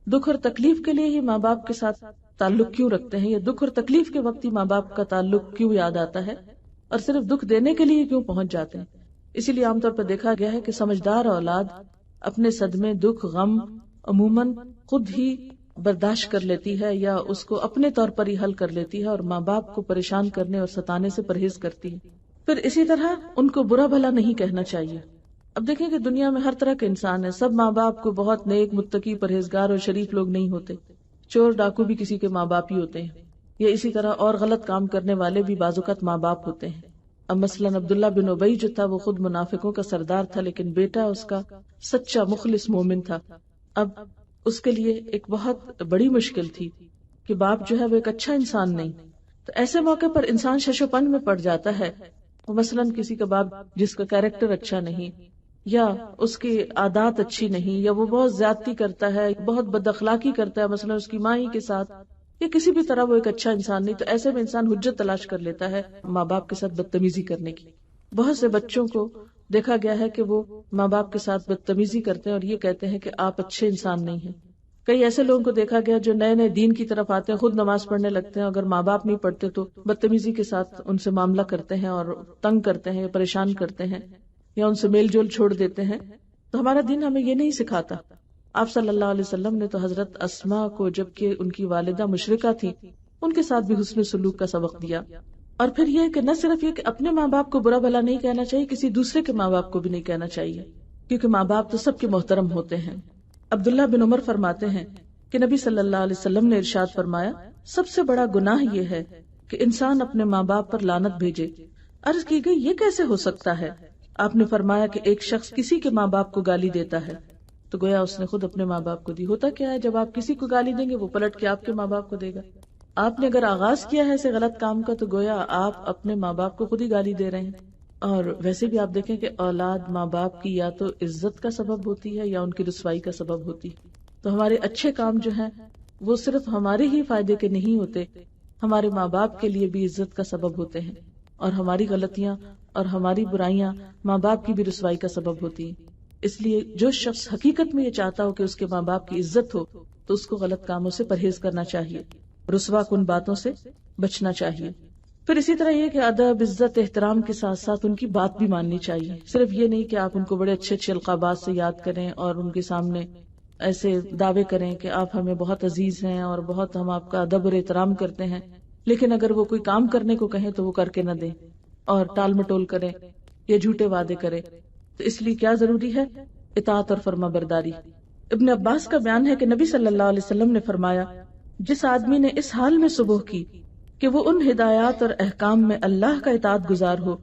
دکھ اور تکلیف کے لیے ہی ماں باپ کے ساتھ تعلق کیوں رکھتے ہیں؟ یا دکھ اور تکلیف کے وقت ہی ماں باپ کا تعلق کیوں یاد آتا ہے اور صرف دکھ دینے کے لیے کیوں پہنچ جاتے ہیں؟ اسی لیے عام طور پر دیکھا گیا ہے کہ سمجھدار اولاد اپنے صدمے، دکھ، غم عموماً خود ہی برداشت کر لیتی ہے یا اس کو اپنے طور پر ہی حل کر لیتی ہے اور ماں باپ کو پریشان کرنے اور ستانے سے پرہیز کرتی ہے۔ پھر اسی طرح ان کو برا بھلا نہیں کہنا چاہیے۔ اب دیکھیں کہ دنیا میں ہر طرح کے انسان ہیں، سب ماں باپ کو بہت نیک، متقی، پرہیزگار اور شریف لوگ نہیں ہوتے، چور ڈاکو بھی کسی کے ماں باپ ہی ہوتے ہیں، یا اسی طرح اور غلط کام کرنے والے بھی بعض اوقات ماں باپ ہوتے ہیں۔ اب مثلاً عبداللہ بن ابی جو تھا وہ خود منافقوں کا سردار تھا، لیکن بیٹا اس کا سچا مخلص مومن تھا۔ اب اس کے لیے ایک بہت بڑی مشکل تھی کہ باپ جو ہے وہ ایک اچھا انسان نہیں، تو ایسے موقع پر انسان شش و پن میں پڑ جاتا ہے۔ مثلاً کسی کا باپ جس کا کیریکٹر اچھا نہیں، یا اس کی عادات اچھی نہیں، یا وہ بہت زیادتی کرتا ہے، بہت بد اخلاقی کرتا ہے، مثلاً اس کی ماں ہی کے ساتھ، یا کسی بھی طرح وہ ایک اچھا انسان نہیں، تو ایسے میں انسان حجت تلاش کر لیتا ہے ماں باپ کے ساتھ بدتمیزی کرنے کی۔ بہت سے بچوں کو دیکھا گیا ہے کہ وہ ماں باپ کے ساتھ بدتمیزی کرتے ہیں اور یہ کہتے ہیں کہ آپ اچھے انسان نہیں ہیں۔ کئی ایسے لوگوں کو دیکھا گیا جو نئے نئے دین کی طرف آتے ہیں، خود نماز پڑھنے لگتے ہیں، اگر ماں باپ نہیں پڑھتے تو بدتمیزی کے ساتھ ان سے معاملہ کرتے ہیں اور تنگ کرتے ہیں، پریشان کرتے ہیں، یا ان سے میل جول چھوڑ دیتے ہیں۔ تو ہمارا دین ہمیں یہ نہیں سکھاتا۔ آپ صلی اللہ علیہ وسلم نے تو حضرت اسماء کو، جبکہ ان کی والدہ مشرکہ تھی، ان کے ساتھ بھی حسن سلوک کا سبق دیا۔ اور پھر یہ کہ نہ صرف یہ کہ اپنے ماں باپ کو برا بھلا نہیں کہنا چاہیے، کسی دوسرے کے ماں باپ کو بھی نہیں کہنا چاہیے، کیونکہ ماں باپ تو سب کے محترم ہوتے ہیں۔ عبداللہ بن عمر فرماتے ہیں کہ نبی صلی اللہ علیہ وسلم نے ارشاد فرمایا، سب سے بڑا گناہ یہ ہے کہ انسان اپنے ماں باپ پر لعنت بھیجے۔ عرض کی گئی یہ کیسے ہو سکتا ہے؟ آپ نے فرمایا کہ ایک شخص کسی کے ماں باپ کو گالی دیتا ہے تو گویا اس نے خود اپنے ماں باپ کو دی۔ ہوتا کیا ہے، جب آپ کسی کو گالی دیں گے وہ پلٹ کے آپ کے ماں باپ کو دے گا۔ آپ نے اگر آغاز کیا ہے ایسے غلط کام کا تو گویا آپ اپنے ماں باپ کو خود ہی گالی دے رہے ہیں۔ اور ویسے بھی آپ دیکھیں کہ اولاد ماں باپ کی یا تو عزت کا سبب ہوتی ہے یا ان کی رسوائی کا سبب ہوتی ہے۔ تو ہمارے اچھے کام جو ہیں وہ صرف ہمارے ہی فائدے کے نہیں ہوتے، ہمارے ماں باپ کے لیے بھی عزت کا سبب ہوتے ہیں، اور ہماری غلطیاں اور ہماری برائیاں ماں باپ کی بھی رسوائی کا سبب ہوتی ہیں۔ اس لیے جو شخص حقیقت میں یہ چاہتا ہو کہ اس کے ماں باپ کی عزت ہو تو اس کو غلط کاموں سے پرہیز کرنا چاہیے، رسوا کن باتوں سے بچنا چاہیے۔ پھر اسی طرح یہ کہ ادب، عزت، احترام کے ساتھ ساتھ ان کی بات بھی ماننی چاہیے۔ صرف یہ نہیں کہ آپ ان کو بڑے اچھے اچھے القابات سے یاد کریں اور ان کے سامنے ایسے دعوے کریں کہ آپ ہمیں بہت عزیز ہیں اور بہت ہم آپ کا ادب اور احترام کرتے ہیں، لیکن اگر وہ کوئی کام کرنے کو کہیں تو وہ کر کے نہ دیں اور ٹال مٹول کریں یا جھوٹے وعدے کریں۔ تو اس لیے کیا ضروری ہے؟ اطاعت اور فرما برداری۔ ابن عباس کا بیان ہے کہ نبی صلی اللہ علیہ وسلم نے فرمایا، جس آدمی نے اس حال میں صبح کی کہ وہ ان ہدایات اور احکام میں اللہ کا اطاعت گزار ہو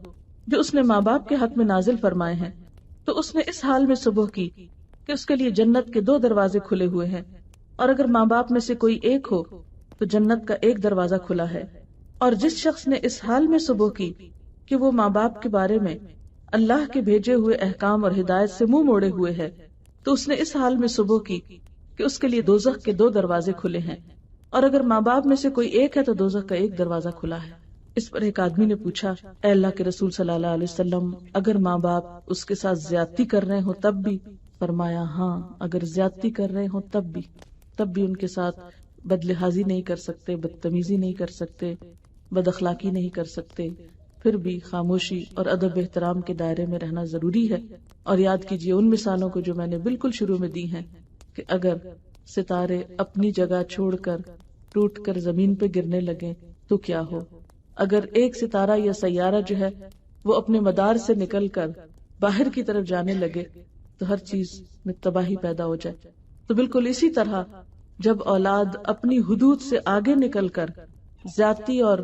جو اس نے ماں باپ کے حق میں نازل فرمائے ہیں، تو اس نے اس حال میں صبح کی کہ اس کے لیے جنت کے 2 دروازے کھلے ہوئے ہیں، اور اگر ماں باپ میں سے کوئی ایک ہو تو جنت کا 1 دروازہ کھلا ہے۔ اور جس شخص نے اس حال میں صبح کی کہ وہ ماں باپ کے بارے میں اللہ کے بھیجے ہوئے احکام اور ہدایت سے منہ موڑے ہوئے ہے، تو اس نے اس حال میں صبح کی کہ اس کے لیے دوزخ کے 2 دروازے کھلے ہیں، اور اگر ماں باپ میں سے کوئی ایک ہے تو دوزخ کا 1 دروازہ کھلا ہے۔ اس پر ایک آدمی نے پوچھا، اے اللہ کے رسول صلی اللہ علیہ وسلم، اگر ماں باپ اس کے ساتھ زیادتی کر رہے ہوں تب بھی؟ فرمایا، ہاں، اگر زیادتی کر رہے ہوں تب بھی ان کے ساتھ بدلحاظی نہیں کر سکتے، بدتمیزی نہیں کر سکتے، بد اخلاقی نہیں کر سکتے، پھر بھی خاموشی اور ادب احترام کے دائرے میں رہنا ضروری ہے۔ اور یاد کیجئے ان مثالوں کو جو میں نے بالکل شروع میں دی ہیں کہ اگر ستارے اپنی جگہ چھوڑ کر ٹوٹ کر زمین پہ گرنے لگیں تو کیا ہو؟ اگر ایک ستارہ یا سیارہ جو ہے وہ اپنے مدار سے نکل کر باہر کی طرف جانے لگے تو ہر چیز میں تباہی پیدا ہو جائے۔ تو بالکل اسی طرح جب اولاد اپنی حدود سے آگے نکل کر زیادتی اور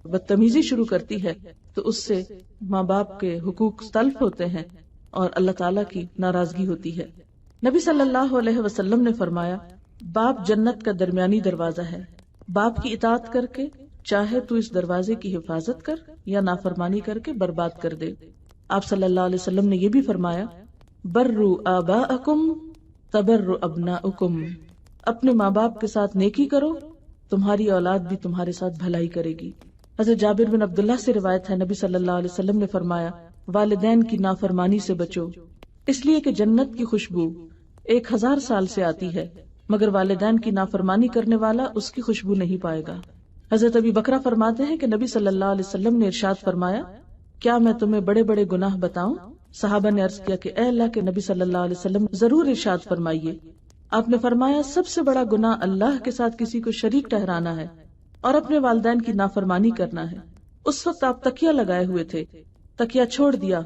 بدتمیزی شروع کرتی ہے تو اس سے ماں باپ کے حقوق تلف ہوتے ہیں اور اللہ تعالیٰ کی ناراضگی ہوتی ہے۔ نبی صلی اللہ علیہ وسلم نے فرمایا، باپ جنت کا درمیانی دروازہ ہے، باپ کی اطاعت کر کے چاہے تو اس دروازے کی حفاظت کر یا نافرمانی کر کے برباد کر دے۔ آپ صلی اللہ علیہ وسلم نے یہ بھی فرمایا، بروا آباءکم تبر ابناؤکم، اپنے ماں باپ کے ساتھ نیکی کرو، تمہاری اولاد بھی تمہارے ساتھ بھلائی کرے گی۔ حضرت جابر بن عبداللہ سے روایت ہے، نبی صلی اللہ علیہ وسلم نے فرمایا، والدین کی نافرمانی سے بچو، اس لیے کہ جنت کی خوشبو 1000 سال سے آتی ہے، مگر والدین کی نافرمانی کرنے والا اس کی خوشبو نہیں پائے گا۔ حضرت ابی بکرہ فرماتے ہیں کہ نبی صلی اللہ علیہ وسلم نے ارشاد فرمایا، کیا میں تمہیں بڑے بڑے گناہ بتاؤں؟ صحابہ نے عرض کیا کہ اے اللہ کے نبی صلی اللہ علیہ وسلم، ضرور ارشاد فرمائیے۔ آپ نے فرمایا، سب سے بڑا گناہ اللہ کے ساتھ کسی کو شریک ٹھہرانا ہے اور اپنے والدین کی نافرمانی کرنا ہے۔ اس وقت آپ تکیہ لگائے ہوئے تھے، تکیہ چھوڑ دیا،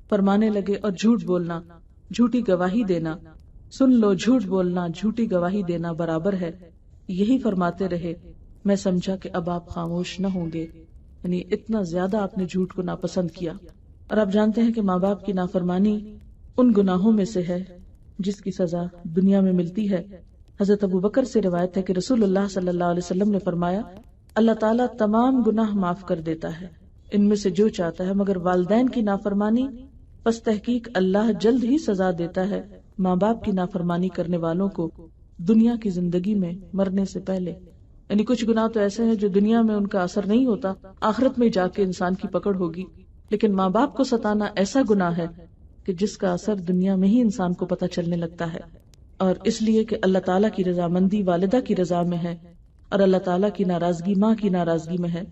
فرمانے لگے، اور جھوٹ بولنا، جھوٹی گواہی دینا، سن لو، جھوٹ بولنا، جھوٹی گواہی دینا برابر ہے، یہی فرماتے رہے، میں سمجھا کہ اب آپ خاموش نہ ہوں گے۔ یعنی اتنا زیادہ آپ نے جھوٹ کو ناپسند کیا۔ اور آپ جانتے ہیں کہ ماں باپ کی نافرمانی ان گناہوں میں سے ہے جس کی سزا دنیا میں ملتی ہے۔ حضرت ابو بکر سے روایت ہے کہ رسول اللہ صلی اللہ علیہ وسلم نے فرمایا، اللہ تعالیٰ تمام گناہ معاف کر دیتا ہے ان میں سے جو چاہتا ہے، مگر والدین کی نافرمانی، پس تحقیق اللہ جلد ہی سزا دیتا ہے ماں باپ کی نافرمانی کرنے والوں کو دنیا کی زندگی میں مرنے سے پہلے۔ یعنی کچھ گناہ تو ایسے ہیں جو دنیا میں ان کا اثر نہیں ہوتا، آخرت میں جا کے انسان کی پکڑ ہوگی، لیکن ماں باپ کو ستانا ایسا گناہ ہے کہ جس کا اثر دنیا میں ہی انسان کو پتہ چلنے لگتا ہے، اور اس لیے کہ اللہ تعالیٰ کی رضامندی والدہ کی رضا میں ہے اور اللہ تعالیٰ کی ناراضگی ماں کی ناراضگی میں ہے۔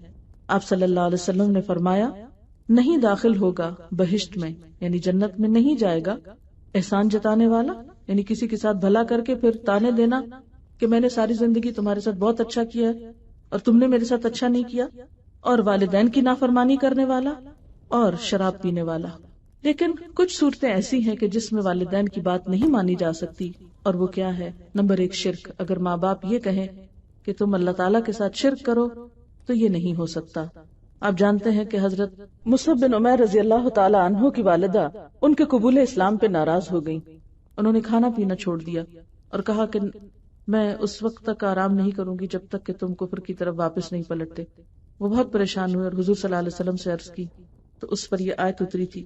آپ صلی اللہ علیہ وسلم نے فرمایا، نہیں داخل ہوگا بہشت میں یعنی جنت میں نہیں جائے گا احسان جتانے والا، یعنی کسی کے ساتھ بھلا کر کے پھر تانے دینا کہ میں نے ساری زندگی تمہارے ساتھ بہت اچھا کیا ہے اور تم نے میرے ساتھ اچھا نہیں کیا، اور والدین کی نافرمانی کرنے والا اور شراب پینے والا۔ لیکن کچھ صورتیں ایسی ہیں کہ جس میں والدین کی بات نہیں مانی جا سکتی، اور وہ کیا ہے؟ نمبر 1 شرک۔ اگر ماں باپ یہ کہیں کہ تم اللہ تعالیٰ کے ساتھ شرک کرو تو یہ نہیں ہو سکتا۔ آپ جانتے ہیں کہ حضرت مصعب بن عمیر رضی اللہ تعالی عنہ کی والدہ ان کے قبول اسلام پہ ناراض ہو گئیں۔ انہوں نے کھانا پینا چھوڑ دیا اور کہا کہ میں اس وقت تک آرام نہیں کروں گی جب تک کہ تم کفر کی طرف واپس نہیں پلٹتے۔ وہ بہت پریشان ہوئے اور حضور صلی اللہ علیہ وسلم سے عرض کی تو اس پر یہ آیت اتری تھی،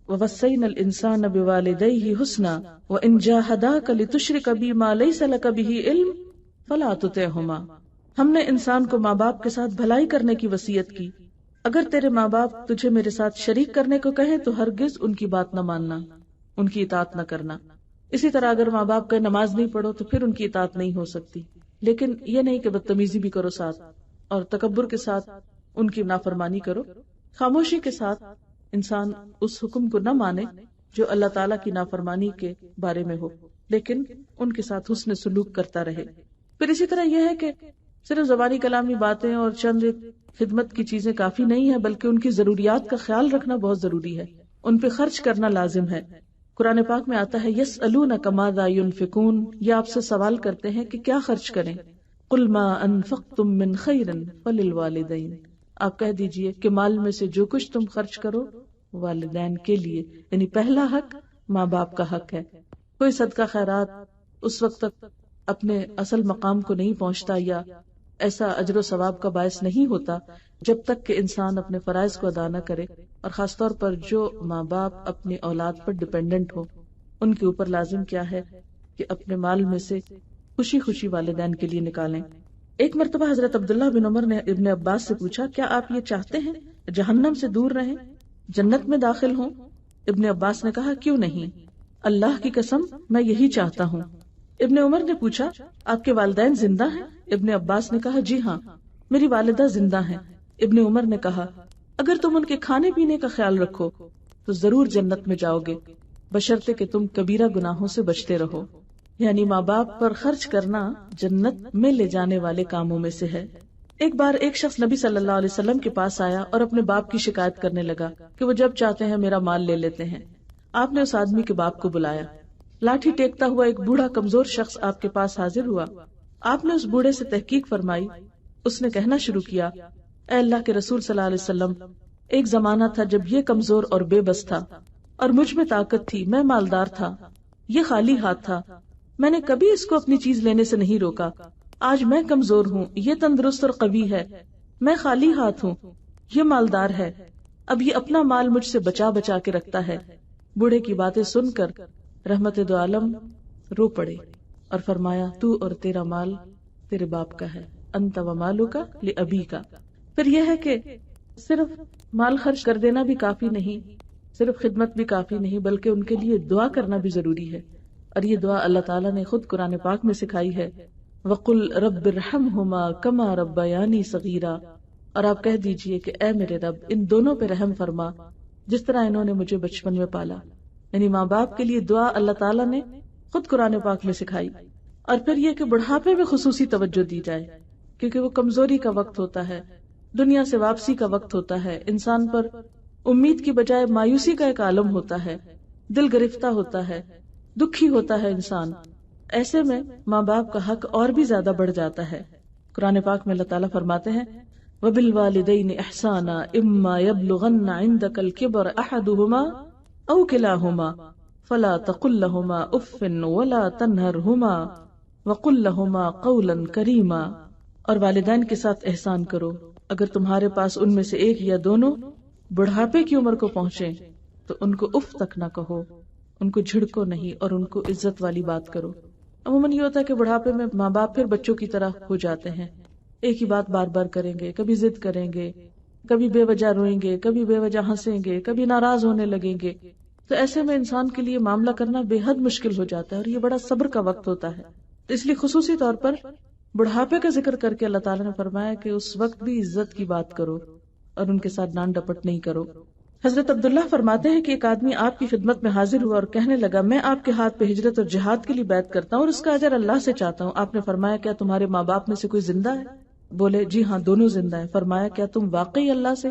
وَوَصَّيْنَا الْإِنسَانَ بِوَالِدَيْهِ حُسْنًا وَإِنْ جَاهَدَاكَ لِتُشْرِكَ بِي مَا لَيْسَ لَكَ بِهِ عِلْمٌ فَلَا تُطِعْهُمَا۔ ہم نے انسان کو ماں باپ کے ساتھ بھلائی کرنے کی وصیت کی، اگر تیرے ماں باپ تجھے میرے ساتھ شریک کرنے کو کہیں تو ہرگز ان کی بات نہ ماننا، ان کی اطاعت نہ کرنا۔ اسی طرح اگر ماں باپ کا نماز نہیں پڑھو تو پھر ان کی اطاعت نہیں ہو سکتی، لیکن یہ نہیں کہ بدتمیزی بھی کرو ساتھ اور تکبر کے ساتھ ان کی نافرمانی کرو۔ خاموشی کے ساتھ انسان اس حکم کو نہ مانے جو اللہ تعالیٰ کی نافرمانی کے بارے میں ہو، لیکن ان کے ساتھ حسن سلوک کرتا رہے۔ پھر اسی طرح یہ ہے کہ صرف زبانی کلامی باتیں اور چند خدمت کی چیزیں کافی نہیں ہیں، بلکہ ان کی ضروریات کا خیال رکھنا بہت ضروری ہے، ان پہ خرچ کرنا لازم ہے۔ قرآن پاک میں آتا ہے یسألونک ماذا ينفقون، یہ آپ سے سوال کرتے ہیں کہ کیا خرچ کریں، قل ما انفقتم من خیر فللوالدین، آپ کہہ دیجئے کہ مال میں سے جو کچھ تم خرچ کرو والدین کے لیے، یعنی پہلا حق ماں باپ کا حق ہے۔ کوئی صدقہ خیرات اس وقت تک اپنے اصل مقام کو نہیں پہنچتا یا ایسا اجر و ثواب کا باعث نہیں ہوتا جب تک کہ انسان اپنے فرائض کو ادا نہ کرے، اور خاص طور پر جو ماں باپ اپنی اولاد پر ڈیپینڈنٹ ہو، ان کے اوپر لازم کیا ہے کہ اپنے مال میں سے خوشی خوشی والدین کے لیے نکالیں۔ ایک مرتبہ حضرت عبداللہ بن عمر نے ابن عباس سے پوچھا، کیا آپ یہ چاہتے ہیں جہنم سے دور رہیں، جنت میں داخل ہوں؟ ابن عباس نے کہا، کیوں نہیں، اللہ کی قسم میں یہی چاہتا ہوں۔ ابن عمر نے پوچھا، آپ کے والدین زندہ ہیں؟ ابن عباس نے کہا، جی ہاں، میری والدہ زندہ ہیں۔ ابن عمر نے کہا، اگر تم ان کے کھانے پینے کا خیال رکھو تو ضرور جنت میں جاؤ گے، بشرطے کہ تم کبیرہ گناہوں سے بچتے رہو۔ یعنی ماں باپ پر خرچ کرنا جنت میں لے جانے والے کاموں میں سے ہے۔ ایک بار ایک شخص نبی صلی اللہ علیہ وسلم کے پاس آیا اور اپنے باپ کی شکایت کرنے لگا کہ وہ جب چاہتے ہیں میرا مال لے لیتے ہیں۔ آپ نے اس آدمی کے باپ کو بلایا، لاٹھی ٹیکتا ہوا ایک بوڑھا کمزور شخص آپ کے پاس حاضر ہوا۔ آپ نے اس بوڑھے سے تحقیق فرمائی۔ اس نے کہنا شروع کیا، اے اللہ کے رسول صلی اللہ علیہ وسلم، ایک زمانہ تھا جب یہ کمزور اور بے بس تھا اور مجھ میں طاقت تھی، میں مالدار تھا، یہ خالی ہاتھ تھا، میں نے کبھی اس کو اپنی چیز لینے سے نہیں روکا۔ آج میں کمزور ہوں، یہ تندرست اور قوی ہے، میں خالی ہاتھ ہوں، یہ مالدار ہے، اب یہ اپنا مال مجھ سے بچا بچا کے رکھتا ہے۔ بوڑھے کی باتیں سن کر رحمت دو عالم رو پڑے اور فرمایا، تو اور تیرا مال تیرے باپ کا ہے، انت و مالک لابیک۔ پھر یہ ہے کہ صرف مال خرچ کر دینا بھی کافی نہیں، صرف خدمت بھی کافی نہیں، بلکہ ان کے لیے دعا کرنا بھی ضروری ہے، اور یہ دعا اللہ تعالیٰ نے خود قرآن پاک میں سکھائی ہے، وَقُلْ رَبِّ ارْحَمْهُمَا كَمَا رَبَّيَانِي صَغِيرًا، اور آپ کہہ دیجئے کہ اے میرے رب ان دونوں پہ رحم فرما جس طرح انہوں نے مجھے بچپن میں پالا۔ یعنی ماں باپ کے لیے دعا اللہ تعالیٰ نے خود قرآن پاک میں سکھائی۔ اور پھر یہ کہ بڑھاپے میں خصوصی توجہ دی جائے، کیونکہ وہ کمزوری کا وقت ہوتا ہے، دنیا سے واپسی کا وقت ہوتا ہے، انسان پر امید کی بجائے مایوسی کا ایک عالم ہوتا ہے، دل گرفتہ ہوتا ہے، دکھی ہوتا ہے انسان۔ ایسے میں ماں باپ کا حق اور بھی زیادہ بڑھ جاتا ہے۔ قرآن پاک میں اللہ تعالیٰ فرماتے ہیں، وَبِالْوَالِدَيْنِ إِحْسَانًا إِمَّا يَبْلُغَنَّ عِندَكَ الْكِبَرَ أَحَدُهُمَا أَوْ كِلَاهُمَا فَلَا تَقُل لَّهُمَا أُفٍّ وَلَا تَنْهَرْهُمَا وَقُل لَّهُمَا قَوْلًا كَرِيمًا، اور والدین کے ساتھ احسان کرو، اگر تمہارے پاس ان میں سے ایک یا دونوں بڑھاپے کی عمر کو پہنچے تو ان کو اف تک نہ کہو، ان کو جھڑکو نہیں، اور ان کو عزت والی بات کرو۔ عموماً یہ ہوتا ہے کہ بڑھاپے میں ماں باپ پھر بچوں کی طرح ہو جاتے ہیں، ایک ہی بات بار بار کریں گے، کبھی ضد کریں گے، کبھی بے وجہ روئیں گے، کبھی بے وجہ ہنسیں گے، کبھی ناراض ہونے لگیں گے، تو ایسے میں انسان کے لیے معاملہ کرنا بے حد مشکل ہو جاتا ہے، اور یہ بڑا صبر کا وقت ہوتا ہے. تو اس لیے خصوصی طور پر بڑھاپے کا ذکر کر کے اللہ تعالیٰ نے فرمایا کہ اس وقت بھی عزت کی بات کرو اور ان کے ساتھ ڈانٹ ڈپٹ نہیں کرو. حضرت عبداللہ فرماتے ہیں کہ ایک آدمی آپ کی خدمت میں حاضر ہوا اور کہنے لگا میں آپ کے ہاتھ پہ ہجرت اور جہاد کے لیے بیعت کرتا ہوں اور اس کا اجر اللہ سے چاہتا ہوں. آپ نے فرمایا کیا تمہارے ماں باپ میں سے کوئی زندہ ہے؟ بولے جی ہاں دونوں زندہ ہیں. فرمایا کیا تم واقعی اللہ سے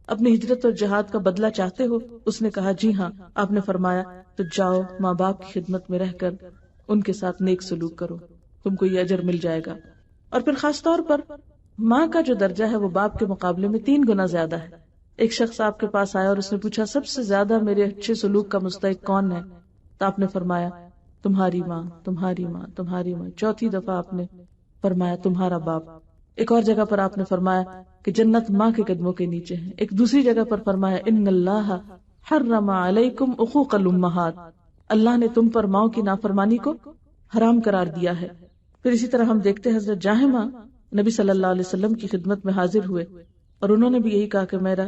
اپنی ہجرت اور جہاد کا بدلہ چاہتے ہو؟ اس نے کہا جی ہاں. آپ نے فرمایا تو جاؤ ماں باپ کی خدمت میں رہ کر ان کے ساتھ نیک سلوک کرو، تم کو یہ اجر مل جائے گا. اور پھر خاص طور پر ماں کا جو درجہ ہے وہ باپ کے مقابلے میں 3 گنا زیادہ ہے. ایک شخص آپ کے پاس آیا اور اس نے پوچھا سب سے زیادہ میرے اچھے سلوک کا مستحق کون ہے؟ تو آپ نے فرمایا تمہاری ماں، تمہاری ماں، تمہاری ماں. 4تھی دفعہ آپ نے فرمایا تمہارا باپ. ایک اور جگہ پر آپ نے فرمایا کہ جنت ماں کے قدموں کے نیچے ہے. ایک دوسری جگہ پر فرمایا ان اللہ حرم علیکم عقوق الامہات، اللہ نے تم پر ماں کی نافرمانی کو حرام قرار دیا ہے. پھر اسی طرح ہم دیکھتے ہیں حضرت جاہمہ نبی صلی اللہ علیہ وسلم کی خدمت میں حاضر ہوئے اور انہوں نے بھی یہی کہا کہ میرا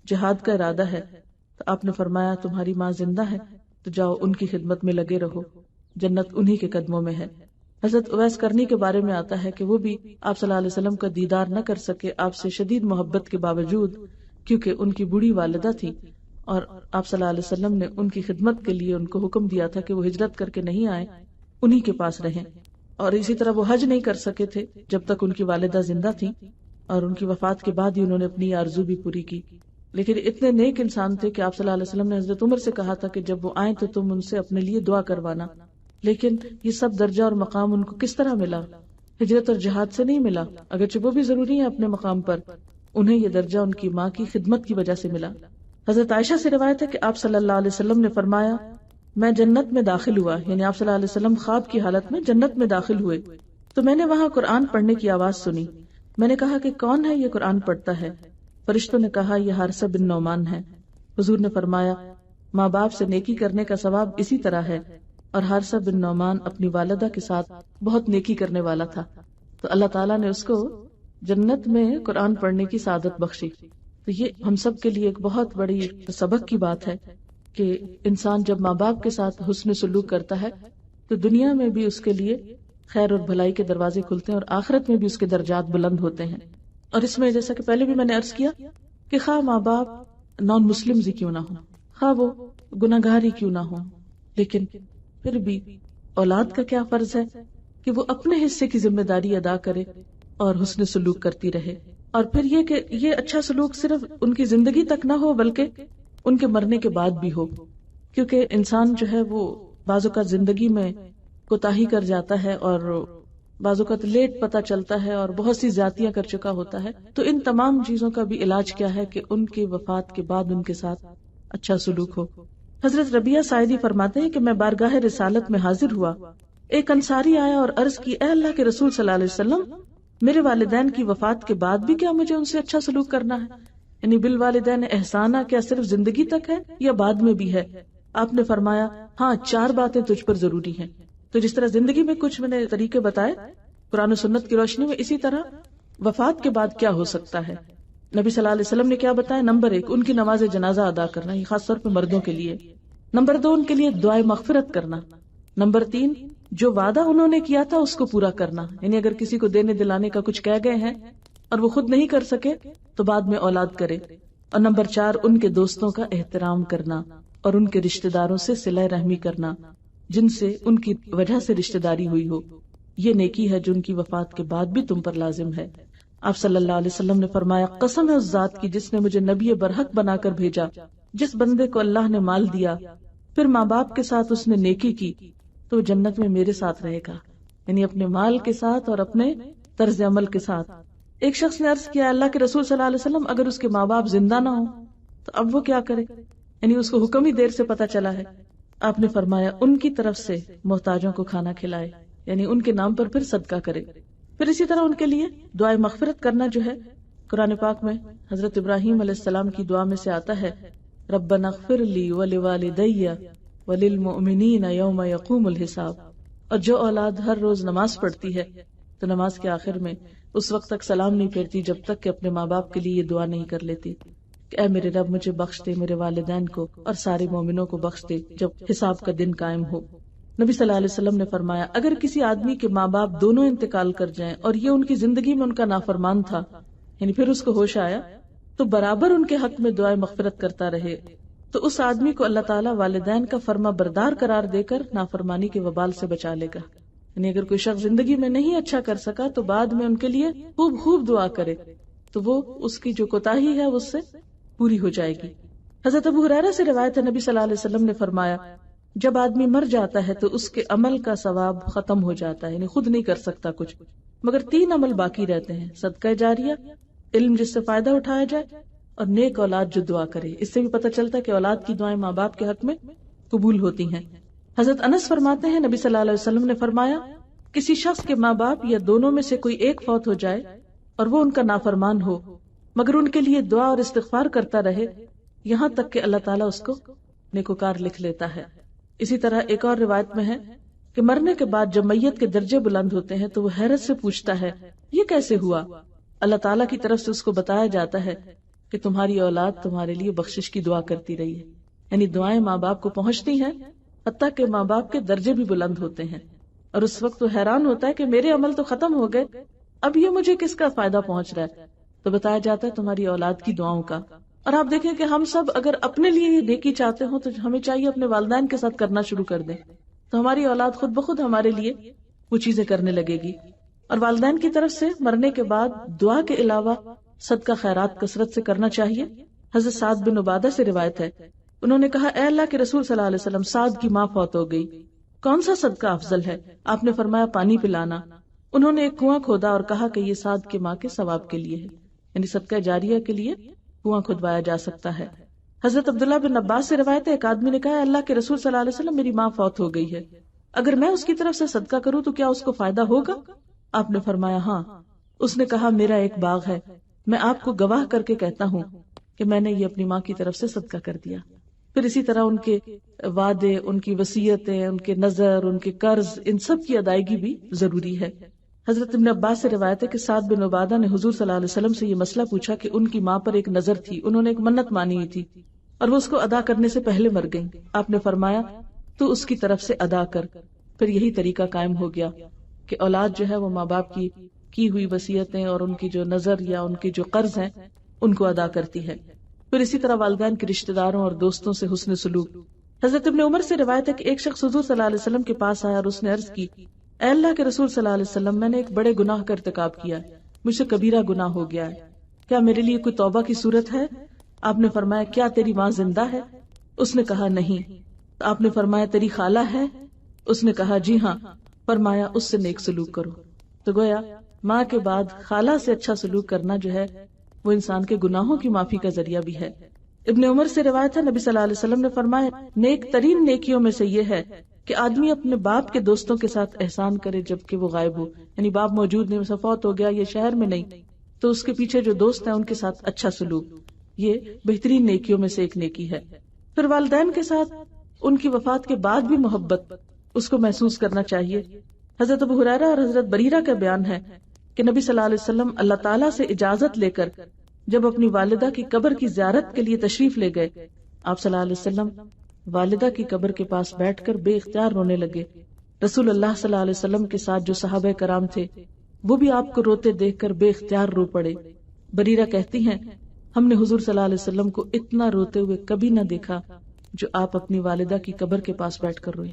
جہاد کا ارادہ ہے. تو آپ نے فرمایا تمہاری ماں زندہ ہے تو جاؤ ان کی خدمت میں لگے رہو، جنت انہی کے قدموں میں ہے. حضرت اویس کرنی کے بارے میں آتا ہے کہ وہ بھی آپ صلی اللہ علیہ وسلم کا دیدار نہ کر سکے آپ سے شدید محبت کے باوجود، کیونکہ ان کی بوڑھی والدہ تھی اور آپ صلی اللہ علیہ وسلم نے ان کی خدمت کے لیے ان کو حکم دیا تھا کہ وہ ہجرت کر کے نہیں آئے، انہی کے پاس رہیں. اور اسی طرح وہ حج نہیں کر سکے تھے جب تک ان کی والدہ زندہ تھیں، اور ان کی وفات کے بعد ہی انہوں نے اپنی آرزو بھی پوری کی. لیکن اتنے نیک انسان تھے کہ آپ صلی اللہ علیہ وسلم نے حضرت عمر سے کہا تھا کہ جب وہ آئیں تو تم ان سے اپنے لیے دعا کروانا. لیکن یہ سب درجہ اور مقام ان کو کس طرح ملا؟ ہجرت اور جہاد سے نہیں ملا، اگرچہ وہ بھی ضروری ہے اپنے مقام پر، انہیں یہ درجہ ان کی ماں کی خدمت کی وجہ سے ملا. حضرت عائشہ سے روایت ہے کہ آپ صلی اللہ علیہ وسلم نے فرمایا میں جنت میں داخل ہوا، یعنی آپ صلی اللہ علیہ وسلم خواب کی حالت میں جنت میں داخل ہوئے تو میں نے وہاں قرآن پڑھنے کی آواز سنی. میں نے کہا کہ کون ہے یہ قرآن پڑھتا ہے؟ فرشتوں نے کہا یہ حارثہ بن نعمان ہے. حضور نے فرمایا ماں باپ سے نیکی کرنے کا ثواب اسی طرح ہے، اور حارثہ بن نعمان اپنی والدہ کے ساتھ بہت نیکی کرنے والا تھا، تو اللہ تعالیٰ نے اس کو جنت میں قرآن پڑھنے کی سعادت بخشی. تو یہ ہم سب کے لیے ایک بہت بڑی سبق کی بات ہے کہ انسان جب ماں باپ کے ساتھ حسن سلوک کرتا ہے تو دنیا میں بھی اس کے لیے خیر اور بھلائی کے دروازے کھلتے ہیں اور آخرت میں بھی اس کے درجات بلند ہوتے ہیں. اور اس میں جیسا کہ پہلے بھی میں نے عرض کیا کہ خواہ ماں باپ نان مسلم ہی کیوں نہ ہو، خواہ وہ گناہگار ہی کیوں نہ ہو، لیکن پھر بھی اولاد کا کیا فرض ہے کہ وہ اپنے حصے کی ذمہ داری ادا کرے اور حسن سلوک کرتی رہے. اور پھر یہ کہ یہ اچھا سلوک صرف ان کی زندگی تک نہ ہو بلکہ ان کے مرنے کے بعد بھی ہو، کیونکہ انسان جو ہے وہ بعض اوقات زندگی میں کوتاہی کر جاتا ہے اور بعض اوقات لیٹ پتہ چلتا ہے اور بہت سی زیادتیاں کر چکا ہوتا ہے. تو ان تمام چیزوں کا بھی علاج کیا ہے کہ ان کی وفات کے بعد ان کے ساتھ اچھا سلوک ہو. حضرت ربیہ سعیدی فرماتے ہیں کہ میں بارگاہ رسالت میں حاضر ہوا، ایک انصاری آیا اور عرض کی اے اللہ کے رسول صلی اللہ علیہ وسلم میرے والدین کی وفات کے بعد بھی کیا مجھے ان سے اچھا سلوک کرنا ہے؟ یعنی بالوالدین احسانہ کیا صرف زندگی تک ہے یا بعد میں بھی ہے؟ آپ نے فرمایا ہاں 4 باتیں تجھ پر ضروری ہیں. تو جس طرح زندگی میں کچھ میں نے طریقے بتائے قرآن و سنت کی روشنی میں، اسی طرح وفات کے بعد کیا ہو سکتا ہے. نبی صلی اللہ علیہ وسلم نے کیا بتایا؟ نمبر 1 ان کی نماز جنازہ ادا کرنا، یہ خاص طور پہ مردوں کے لیے. نمبر 2 ان کے لیے دعائے مغفرت کرنا. نمبر 3 جو وعدہ انہوں نے کیا تھا اس کو پورا کرنا، یعنی اگر کسی کو دینے دلانے کا کچھ کہہ گئے ہیں اور وہ خود نہیں کر سکے تو بعد میں اولاد کرے. اور نمبر 4 ان کے دوستوں کا احترام کرنا اور ان کے رشتہ داروں سے صلہ رحمی کرنا جن سے ان کی وجہ سے رشتہ داری ہوئی ہو. یہ نیکی ہے جو ان کی وفات کے بعد بھی تم پر لازم ہے. آپ صلی اللہ علیہ وسلم نے فرمایا قسم ہے اس ذات کی جس نے مجھے نبی برحق بنا کر بھیجا، جس بندے کو اللہ نے مال دیا پھر ماں باپ کے ساتھ اس نے نیکی کی تو وہ جنت میں میرے ساتھ رہے گا، یعنی اپنے مال کے ساتھ اور اپنے طرز عمل کے ساتھ. ایک شخص نے عرض کیا اللہ کے رسول صلی اللہ علیہ وسلم اگر اس کے ماں باپ زندہ نہ ہوں تو اب وہ کیا کرے؟ یعنی اس کو حکم ہی دیر سے پتا چلا ہے. آپ نے فرمایا ان کی طرف سے محتاجوں کو کھانا کھلائے، یعنی ان کے نام پر پھر صدقہ کرے. پھر اسی طرح ان کے لیے دعائے مغفرت کرنا جو ہے قرآن پاک میں حضرت ابراہیم علیہ السلام کی دعا میں سے آتا ہے ربنا اغفر لی ولوالدی وللمؤمنین یوم یقوم الحساب. اور جو اولاد ہر روز نماز پڑھتی ہے تو نماز کے آخر میں اس وقت تک سلام نہیں پھیرتی جب تک کہ اپنے ماں باپ کے لیے یہ دعا نہیں کر لیتی کہ اے میرے رب مجھے بخش دے، میرے والدین کو اور سارے مومنوں کو بخش دے جب حساب کا دن قائم ہو۔ نبی صلی اللہ علیہ وسلم نے فرمایا اگر کسی آدمی کے ماں باپ دونوں انتقال کر جائیں اور یہ ان کی زندگی میں ان کا نافرمان تھا، یعنی پھر اس کو ہوش آیا، تو برابر ان کے حق میں دعائیں مغفرت کرتا رہے، تو اس آدمی کو اللہ تعالیٰ والدین کا فرما بردار قرار دے کر نافرمانی کے وبال سے بچا لے گا۔ یعنی اگر کوئی شخص زندگی میں نہیں اچھا کر سکا تو بعد میں ان کے لیے خوب خوب دعا کرے تو وہ اس کی جو کوتاہی ہے اس سے پوری ہو جائے گی۔ حضرت ابو ہریرہ سے روایت ہے، نبی صلی اللہ علیہ وسلم نے فرمایا جب آدمی مر جاتا ہے تو اس کے عمل کا ثواب ختم ہو جاتا ہے، یعنی خود نہیں کر سکتا کچھ، مگر 3 عمل باقی رہتے ہیں: صدقہ جاریہ، علم جس سے فائدہ اٹھایا جائے، اور نیک اولاد جو دعا کرے۔ اس سے بھی پتہ چلتا ہے کہ اولاد کی دعائیں ماں باپ کے حق میں قبول ہوتی ہیں۔ حضرت انس فرماتے ہیں نبی صلی اللہ علیہ وسلم نے فرمایا کسی شخص کے ماں باپ یا دونوں میں سے کوئی ایک فوت ہو جائے اور وہ ان کا نافرمان ہو مگر ان کے لیے دعا اور استغفار کرتا رہے یہاں تک کہ اللہ تعالیٰ اس کو نیکوکار لکھ لیتا ہے۔ اسی طرح ایک اور روایت میں ہے کہ مرنے کے بعد جب میت کے درجے بلند ہوتے ہیں تو وہ حیرت سے پوچھتا ہے یہ کیسے ہوا؟ اللہ تعالیٰ کی طرف سے اس کو بتایا جاتا ہے کہ تمہاری اولاد تمہارے لیے بخشش کی دعا کرتی رہی ہے، یعنی دعائیں ماں باپ کو پہنچتی ہیں حتیٰ کہ ماں باپ کے درجے بھی بلند ہوتے ہیں، اور اس وقت وہ حیران ہوتا ہے کہ میرے عمل تو ختم ہو گئے، اب یہ مجھے کس کا فائدہ پہنچ رہا ہے؟ تو بتایا جاتا ہے تمہاری اولاد کی دعاؤں کا۔ اور آپ دیکھیں کہ ہم سب اگر اپنے لیے یہ نیکی چاہتے ہوں تو ہمیں چاہیے اپنے والدین کے ساتھ کرنا شروع کر دیں، تو ہماری اولاد خود بخود ہمارے لیے وہ چیزیں کرنے لگے گی۔ اور والدین کی طرف سے مرنے کے بعد دعا کے علاوہ صدقہ خیرات کثرت سے کرنا چاہیے۔ حضرت سعد بن عبادہ سے روایت ہے، انہوں نے کہا اے اللہ کے رسول صلی اللہ علیہ وسلم، سعد کی ماں فوت ہو گئی، کون سا صدقہ افضل ہے؟ آپ نے فرمایا پانی پلانا۔ انہوں نے ایک کنواں کھودا اور کہا کہ یہ سعد کی ماں کے ثواب کے لیے ہے، یعنی صدقہ جاریہ کے لیے کنواں کھدوایا جا سکتا ہے۔ حضرت عبداللہ بن عباس سے روایت ہے، ایک آدمی نے کہا اللہ کے رسول صلی اللہ علیہ وسلم، میری ماں فوت ہو گئی ہے، اگر میں اس کی طرف سے صدقہ کروں تو کیا اس کو فائدہ ہوگا؟ آپ نے فرمایا ہاں۔ اس نے کہا میرا ایک باغ ہے، میں آپ کو گواہ کر کے کہتا ہوں کہ میں نے یہ اپنی ماں کی طرف سے صدقہ کر دیا۔ پھر اسی طرح ان کے وعدے، ان کی وصیتیں، ان کے نظر، ان کے قرض، ان سب کی ادائیگی بھی ضروری ہے۔ حضرت ابن عباس سے روایت ہے کہ سعد بن عبادہ نے حضور صلی اللہ علیہ وسلم سے یہ مسئلہ پوچھا کہ ان کی ماں پر ایک نظر تھی، انہوں نے ایک منت مانی ہوئی تھی اور وہ اس کو ادا کرنے سے پہلے مر گئیں۔ آپ نے فرمایا تو اس کی طرف سے ادا کر۔ پھر یہی طریقہ قائم ہو گیا کہ اولاد جو ہے وہ ماں باپ کی ہوئی وصیتیں اور ان کی جو نظر یا ان کے جو قرض ہیں ان کو ادا کرتی ہے۔ پھر اسی طرح والدین کے رشتہ داروں اور دوستوں سے حسن سلوک۔ حضرت ابن عمر سے روایت ہے کہ ایک شخص حضور صلی اللہ علیہ وسلم کے پاس آیا اور اس نے عرض کی اے اللہ کے رسول صلی اللہ علیہ وسلم، میں نے ایک بڑے گناہ کا ارتکاب کیا ہے، مجھ سے کبیرہ گناہ ہو گیا ہے، کیا میرے لیے کوئی توبہ کی صورت ہے؟ آپ نے فرمایا کیا تیری ماں زندہ ہے؟ اس نے کہا نہیں۔ تو آپ نے فرمایا تیری خالہ ہے؟ اس نے کہا جی ہاں۔ فرمایا اس سے نیک سلوک کرو۔ تو گویا ماں کے بعد خالہ سے اچھا سلوک کرنا جو ہے وہ انسان کے گناہوں کی معافی کا ذریعہ بھی ہے۔ ابن عمر سے روایت ہے نبی صلی اللہ علیہ وسلم نے فرمایا نیک ترین نیکیوں میں سے یہ ہے کہ آدمی اپنے باپ کے دوستوں کے ساتھ احسان کرے جبکہ وہ غائب ہو، یعنی باپ موجود نہیں، مثلا فوت ہو گیا، یہ شہر میں نہیں، تو اس کے پیچھے جو دوست ہیں ان کے ساتھ اچھا سلوک، یہ بہترین نیکیوں میں سے ایک نیکی ہے۔ پھر والدین کے ساتھ ان کی وفات کے بعد بھی محبت اس کو محسوس کرنا چاہیے۔ حضرت ابو ہریرہ اور حضرت بریرہ کا بیان ہے کہ نبی صلی اللہ علیہ وسلم اللہ تعالیٰ سے اجازت لے کر جب اپنی والدہ کی قبر کی زیارت کے لیے تشریف لے گئے، آپ صلی اللہ علیہ وسلم والدہ کی قبر کے پاس بیٹھ کر بے اختیار رونے لگے۔ رسول اللہ صلی اللہ علیہ وسلم کے ساتھ جو صحابہ کرام تھے وہ بھی آپ کو روتے دیکھ کر بے اختیار رو پڑے۔ بریرہ کہتی ہیں ہم نے حضور صلی اللہ علیہ وسلم کو اتنا روتے ہوئے کبھی نہ دیکھا جو آپ اپنی والدہ کی قبر کے پاس بیٹھ کر روئے،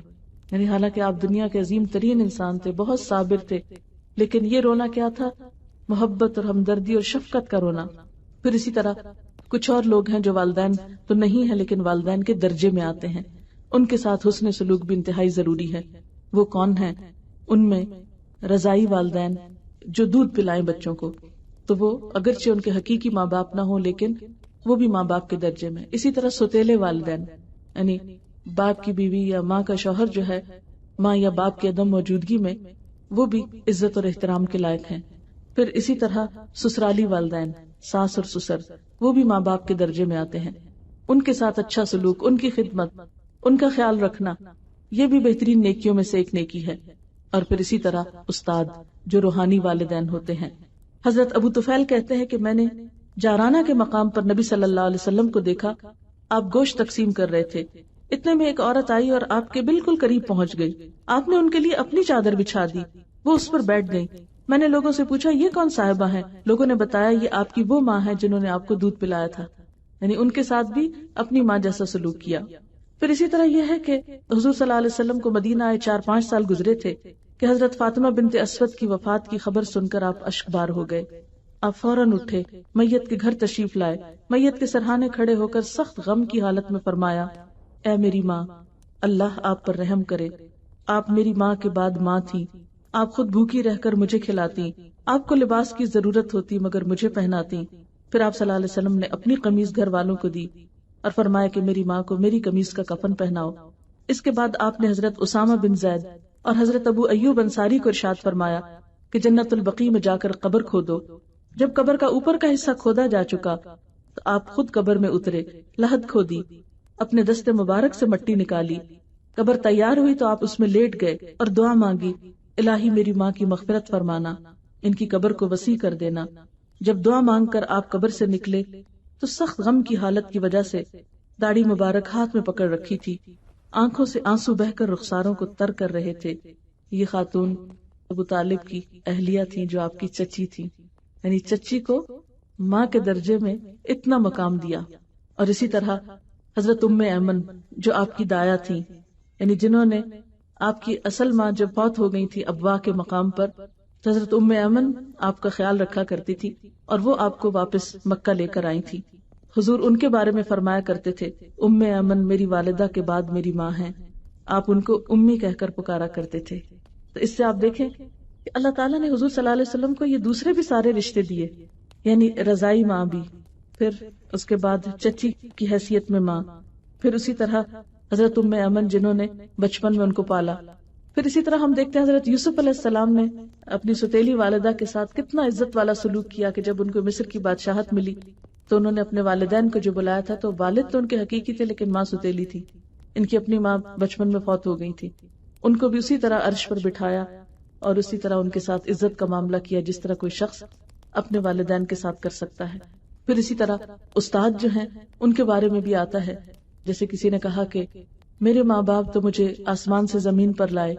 یعنی حالانکہ آپ دنیا کے عظیم ترین انسان تھے، بہت صابر تھے، لیکن یہ رونا کیا تھا؟ محبت اور ہمدردی اور شفقت کا رونا۔ پھر اسی طرح کچھ اور لوگ ہیں جو والدین تو نہیں ہیں لیکن والدین کے درجے میں آتے ہیں، ان کے ساتھ حسن سلوک بھی انتہائی ضروری ہے۔ وہ کون ہیں؟ ان میں رضائی والدین جو دودھ پلائیں بچوں کو، تو وہ اگرچہ ان کے حقیقی ماں باپ نہ ہوں لیکن وہ بھی ماں باپ کے درجے میں۔ اسی طرح سوتیلے والدین، یعنی باپ کی بیوی یا ماں کا شوہر جو ہے ماں یا باپ کی عدم موجودگی میں وہ بھی عزت اور احترام کے لائق ہیں۔ پھر اسی طرح سسرالی والدین، ساس اور سسر، وہ بھی ماں باپ کے درجے میں آتے ہیں۔ ان کے ساتھ اچھا سلوک، ان کی خدمت، ان کا خیال رکھنا، یہ بھی بہترین نیکیوں میں سے ایک نیکی ہے۔ اور پھر اسی طرح استاد، جو روحانی والدین ہوتے ہیں۔ حضرت ابو طفیل کہتے ہیں کہ میں نے جارانہ کے مقام پر نبی صلی اللہ علیہ وسلم کو دیکھا، آپ گوشت تقسیم کر رہے تھے، اتنے میں ایک عورت آئی اور آپ کے بالکل قریب پہنچ گئی، آپ نے ان کے لیے اپنی چادر بچھا دی، وہ اس پر بیٹھ گئی۔ میں نے لوگوں سے پوچھا یہ کون صاحبہ ہیں؟ لوگوں نے بتایا یہ آپ کی وہ ماں ہے جنہوں نے آپ کو دودھ پلایا تھا، یعنی ان کے ساتھ بھی اپنی ماں جیسا سلوک کیا۔ پھر اسی طرح یہ ہے کہ حضور صلی اللہ علیہ وسلم کو مدینہ آئے 4-5 سال گزرے تھے کہ حضرت فاطمہ بنت اسود کی وفات کی خبر سن کر آپ اشکبار ہو گئے۔ آپ فوراً اٹھے، میت کے گھر تشریف لائے، میت کے سرہانے کھڑے ہو کر سخت غم کی حالت میں فرمایا، اے میری ماں، اللہ آپ پر رحم کرے، آپ میری ماں کے بعد ماں تھی، آپ خود بھوکی رہ کر مجھے کھلاتی، آپ کو لباس کی ضرورت ہوتی مگر مجھے پہناتی۔ پھر آپ صلی اللہ علیہ وسلم نے اپنی قمیض گھر والوں کو دی اور فرمایا کہ میری ماں کو میری قمیض کا کفن پہناؤ۔ اس کے بعد آپ نے حضرت اسامہ بن زید اور حضرت ابو ایوب انصاری کو ارشاد فرمایا کہ جنت البقیع میں جا کر قبر کھودو۔ جب قبر کا اوپر کا حصہ کھودا جا چکا تو آپ خود قبر میں اترے، لحد کھودی، اپنے دست مبارک سے مٹی نکالی، قبر تیار ہوئی تو آپ اس میں لیٹ گئے اور دعا مانگی، الہی میری ماں کی مغفرت فرمانا، ان کی قبر کو وسیع کر دینا۔ جب دعا مانگ کر آپ قبر سے نکلے تو سخت غم کی حالت کی وجہ سے داڑھی مبارک ہاتھ میں پکڑ رکھی تھی، آنکھوں سے آنسو بہ کر رخساروں کو تر کر رہے تھے۔ یہ خاتون ابو طالب کی اہلیہ تھی جو آپ کی چچی تھی، یعنی چچی کو ماں کے درجے میں اتنا مقام دیا۔ اور اسی طرح حضرت ام ایمن جو آپ کی دایا تھی، یعنی جنہوں نے آپ کی اصل ماں جب فوت ہو گئی تھی ابوا کے مقام پر، تو حضرت ام ایمن آپ کا خیال رکھا کرتی تھی اور وہ آپ کو واپس مکہ لے کر آئی تھی۔ حضور ان کے بارے میں فرمایا کرتے تھے، ام ایمن میری والدہ کے بعد میری ماں ہیں، آپ ان کو امی کہہ کر پکارا کرتے تھے۔ تو اس سے آپ دیکھیں کہ اللہ تعالیٰ نے حضور صلی اللہ علیہ وسلم کو یہ دوسرے بھی سارے رشتے دیے، یعنی رضائی ماں بھی، پھر اس کے بعد چچی کی حیثیت میں ماں، پھر اسی طرح حضرت ام ایمن جنہوں نے بچپن میں ان کو پالا۔ پھر اسی طرح ہم دیکھتے ہیں حضرت یوسف علیہ السلام نے اپنی ستیلی والدہ کے ساتھ کتنا عزت والا سلوک کیا کہ جب ان کو مصر کی بادشاہت ملی تو انہوں نے اپنے والدین کو جو بلایا تھا، تو والد تو ان کے حقیقی تھے لیکن ماں ستیلی تھی، ان کی اپنی ماں بچپن میں فوت ہو گئی تھی، ان کو بھی اسی طرح عرش پر بٹھایا اور اسی طرح ان کے ساتھ عزت کا معاملہ کیا جس طرح کوئی شخص اپنے والدین کے ساتھ کر سکتا ہے۔ پھر اسی طرح استاد جو ہیں ان کے بارے میں بھی آتا ہے، جیسے کسی نے کہا کہ میرے ماں باپ تو مجھے آسمان سے زمین پر لائے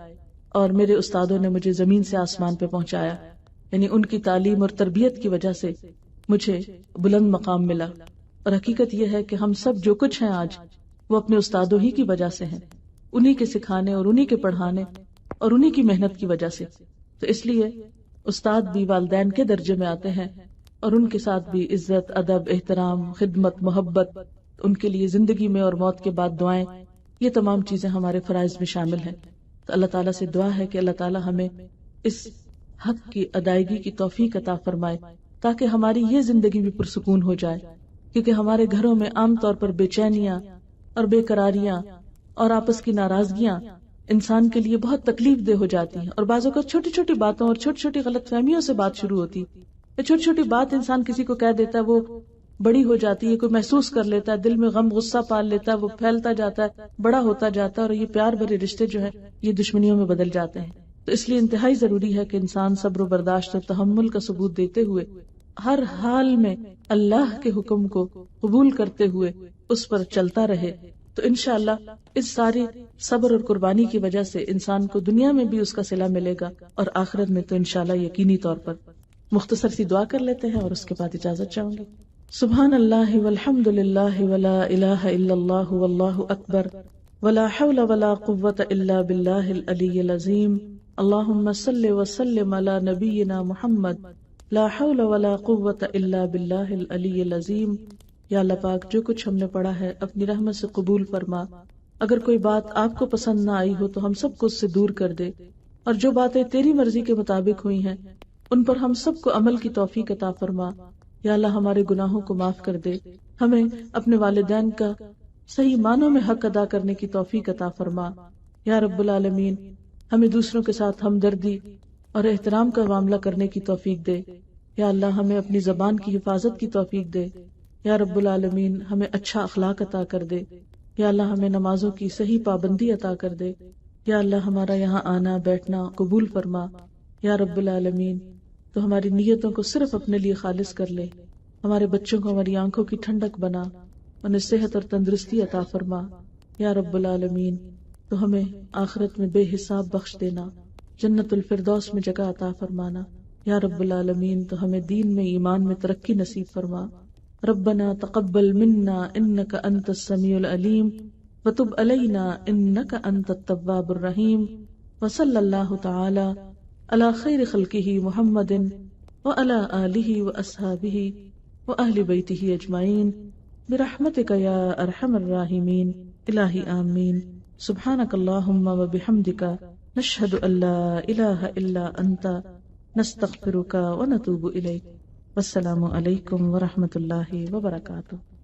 اور میرے استادوں نے مجھے زمین سے آسمان پہ پہنچایا، یعنی ان کی تعلیم اور تربیت کی وجہ سے مجھے بلند مقام ملا۔ اور حقیقت یہ ہے کہ ہم سب جو کچھ ہیں آج وہ اپنے استادوں ہی کی وجہ سے ہیں، انہی کے سکھانے اور انہی کے پڑھانے اور انہی کی محنت کی وجہ سے۔ تو اس لیے استاد بھی والدین کے درجے میں آتے ہیں اور ان کے ساتھ بھی عزت، ادب، احترام، خدمت، محبت، ان کے لیے زندگی میں اور موت کے بعد دعائیں، یہ تمام چیزیں ہمارے فرائض میں شامل ہیں۔ تو اللہ تعالیٰ سے دعا ہے کہ اللہ تعالیٰ ہمیں اس حق کی ادائیگی کی توفیق عطا فرمائے تاکہ ہماری یہ زندگی بھی پرسکون ہو جائے، کیونکہ ہمارے گھروں میں عام طور پر بے چینیاں اور بے قراریاں اور آپس کی ناراضگیاں انسان کے لیے بہت تکلیف دہ ہو جاتی ہیں، اور بعض اوقات چھوٹی چھوٹی باتوں اور چھوٹی چھوٹی غلط فہمیوں سے بات شروع ہوتی ہے۔ چھوٹی چھوٹی بات انسان کسی کو کہہ دیتا ہے، وہ بڑی ہو جاتی ہے، کوئی محسوس کر لیتا ہے، دل میں غم غصہ پال لیتا ہے، وہ پھیلتا جاتا ہے، بڑا ہوتا جاتا ہے، اور یہ پیار بھرے رشتے جو ہیں یہ دشمنیوں میں بدل جاتے ہیں۔ تو اس لیے انتہائی ضروری ہے کہ انسان صبر و برداشت اور تحمل کا ثبوت دیتے ہوئے ہر حال میں اللہ کے حکم کو قبول کرتے ہوئے اس پر چلتا رہے، تو انشاءاللہ اس ساری صبر اور قربانی کی وجہ سے انسان کو دنیا میں بھی اس کا صلہ ملے گا اور آخرت میں تو انشاءاللہ یقینی طور پر۔ مختصر سی دعا کر لیتے ہیں اور اس کے بعد اجازت چاہوں گی۔ سبحان اللہ والحمد للہ ولا الہ الا اللہ واللہ اکبر ولا حول ولا قوة الا باللہ العلی العظیم اللہم صل وسلم علی نبینا محمد لا حول ولا قوة الا باللہ العلی العظیم۔ یا اللہ پاک جو کچھ ہم نے پڑھا ہے اپنی رحمت سے قبول فرما، اگر کوئی بات آپ کو پسند نہ آئی ہو تو ہم سب کو اس سے دور کر دے، اور جو باتیں تیری مرضی کے مطابق ہوئی ہیں ان پر ہم سب کو عمل کی توفیق عطا فرما۔ یا اللہ ہمارے گناہوں کو معاف کر دے، ہمیں اپنے والدین کا صحیح معنوں میں حق ادا کرنے کی توفیق عطا فرما۔ یا رب العالمین ہمیں دوسروں کے ساتھ ہمدردی اور احترام کا معاملہ کرنے کی توفیق دے۔ یا اللہ ہمیں اپنی زبان کی حفاظت کی توفیق دے۔ یا رب العالمین ہمیں اچھا اخلاق عطا کر دے۔ یا اللہ ہمیں نمازوں کی صحیح پابندی عطا کر دے۔ یا اللہ ہمارا یہاں آنا بیٹھنا قبول فرما۔ یا رب العالمین تو ہماری نیتوں کو صرف اپنے لیے خالص کر لے، ہمارے بچوں کو ہماری آنکھوں کی ٹھنڈک بنا، انہیں صحت اور تندرستی عطا فرما۔ یا رب العالمین تو ہمیں آخرت میں بے حساب بخش دینا، جنت الفردوس میں جگہ عطا فرمانا۔ یا رب العالمین تو ہمیں دین میں ایمان میں ترقی نصیب فرما۔ ربنا تقبل منا انک انت السمیع العلیم وتب علینا انک انت التواب الرحیم، وصلی اللہ تعالی علی خیر خلقہ محمد وعلی آلہ واصحابہ واہل بیتہ اجمعین برحمتک یا ارحم الراحمین۔ الہی آمین۔ سبحانک اللہم وبحمدک نشہد ان لا الہ الا انت نستغفرک ونتوب الیک۔ والسلام علیکم ورحمۃ اللہ وبرکاتہ۔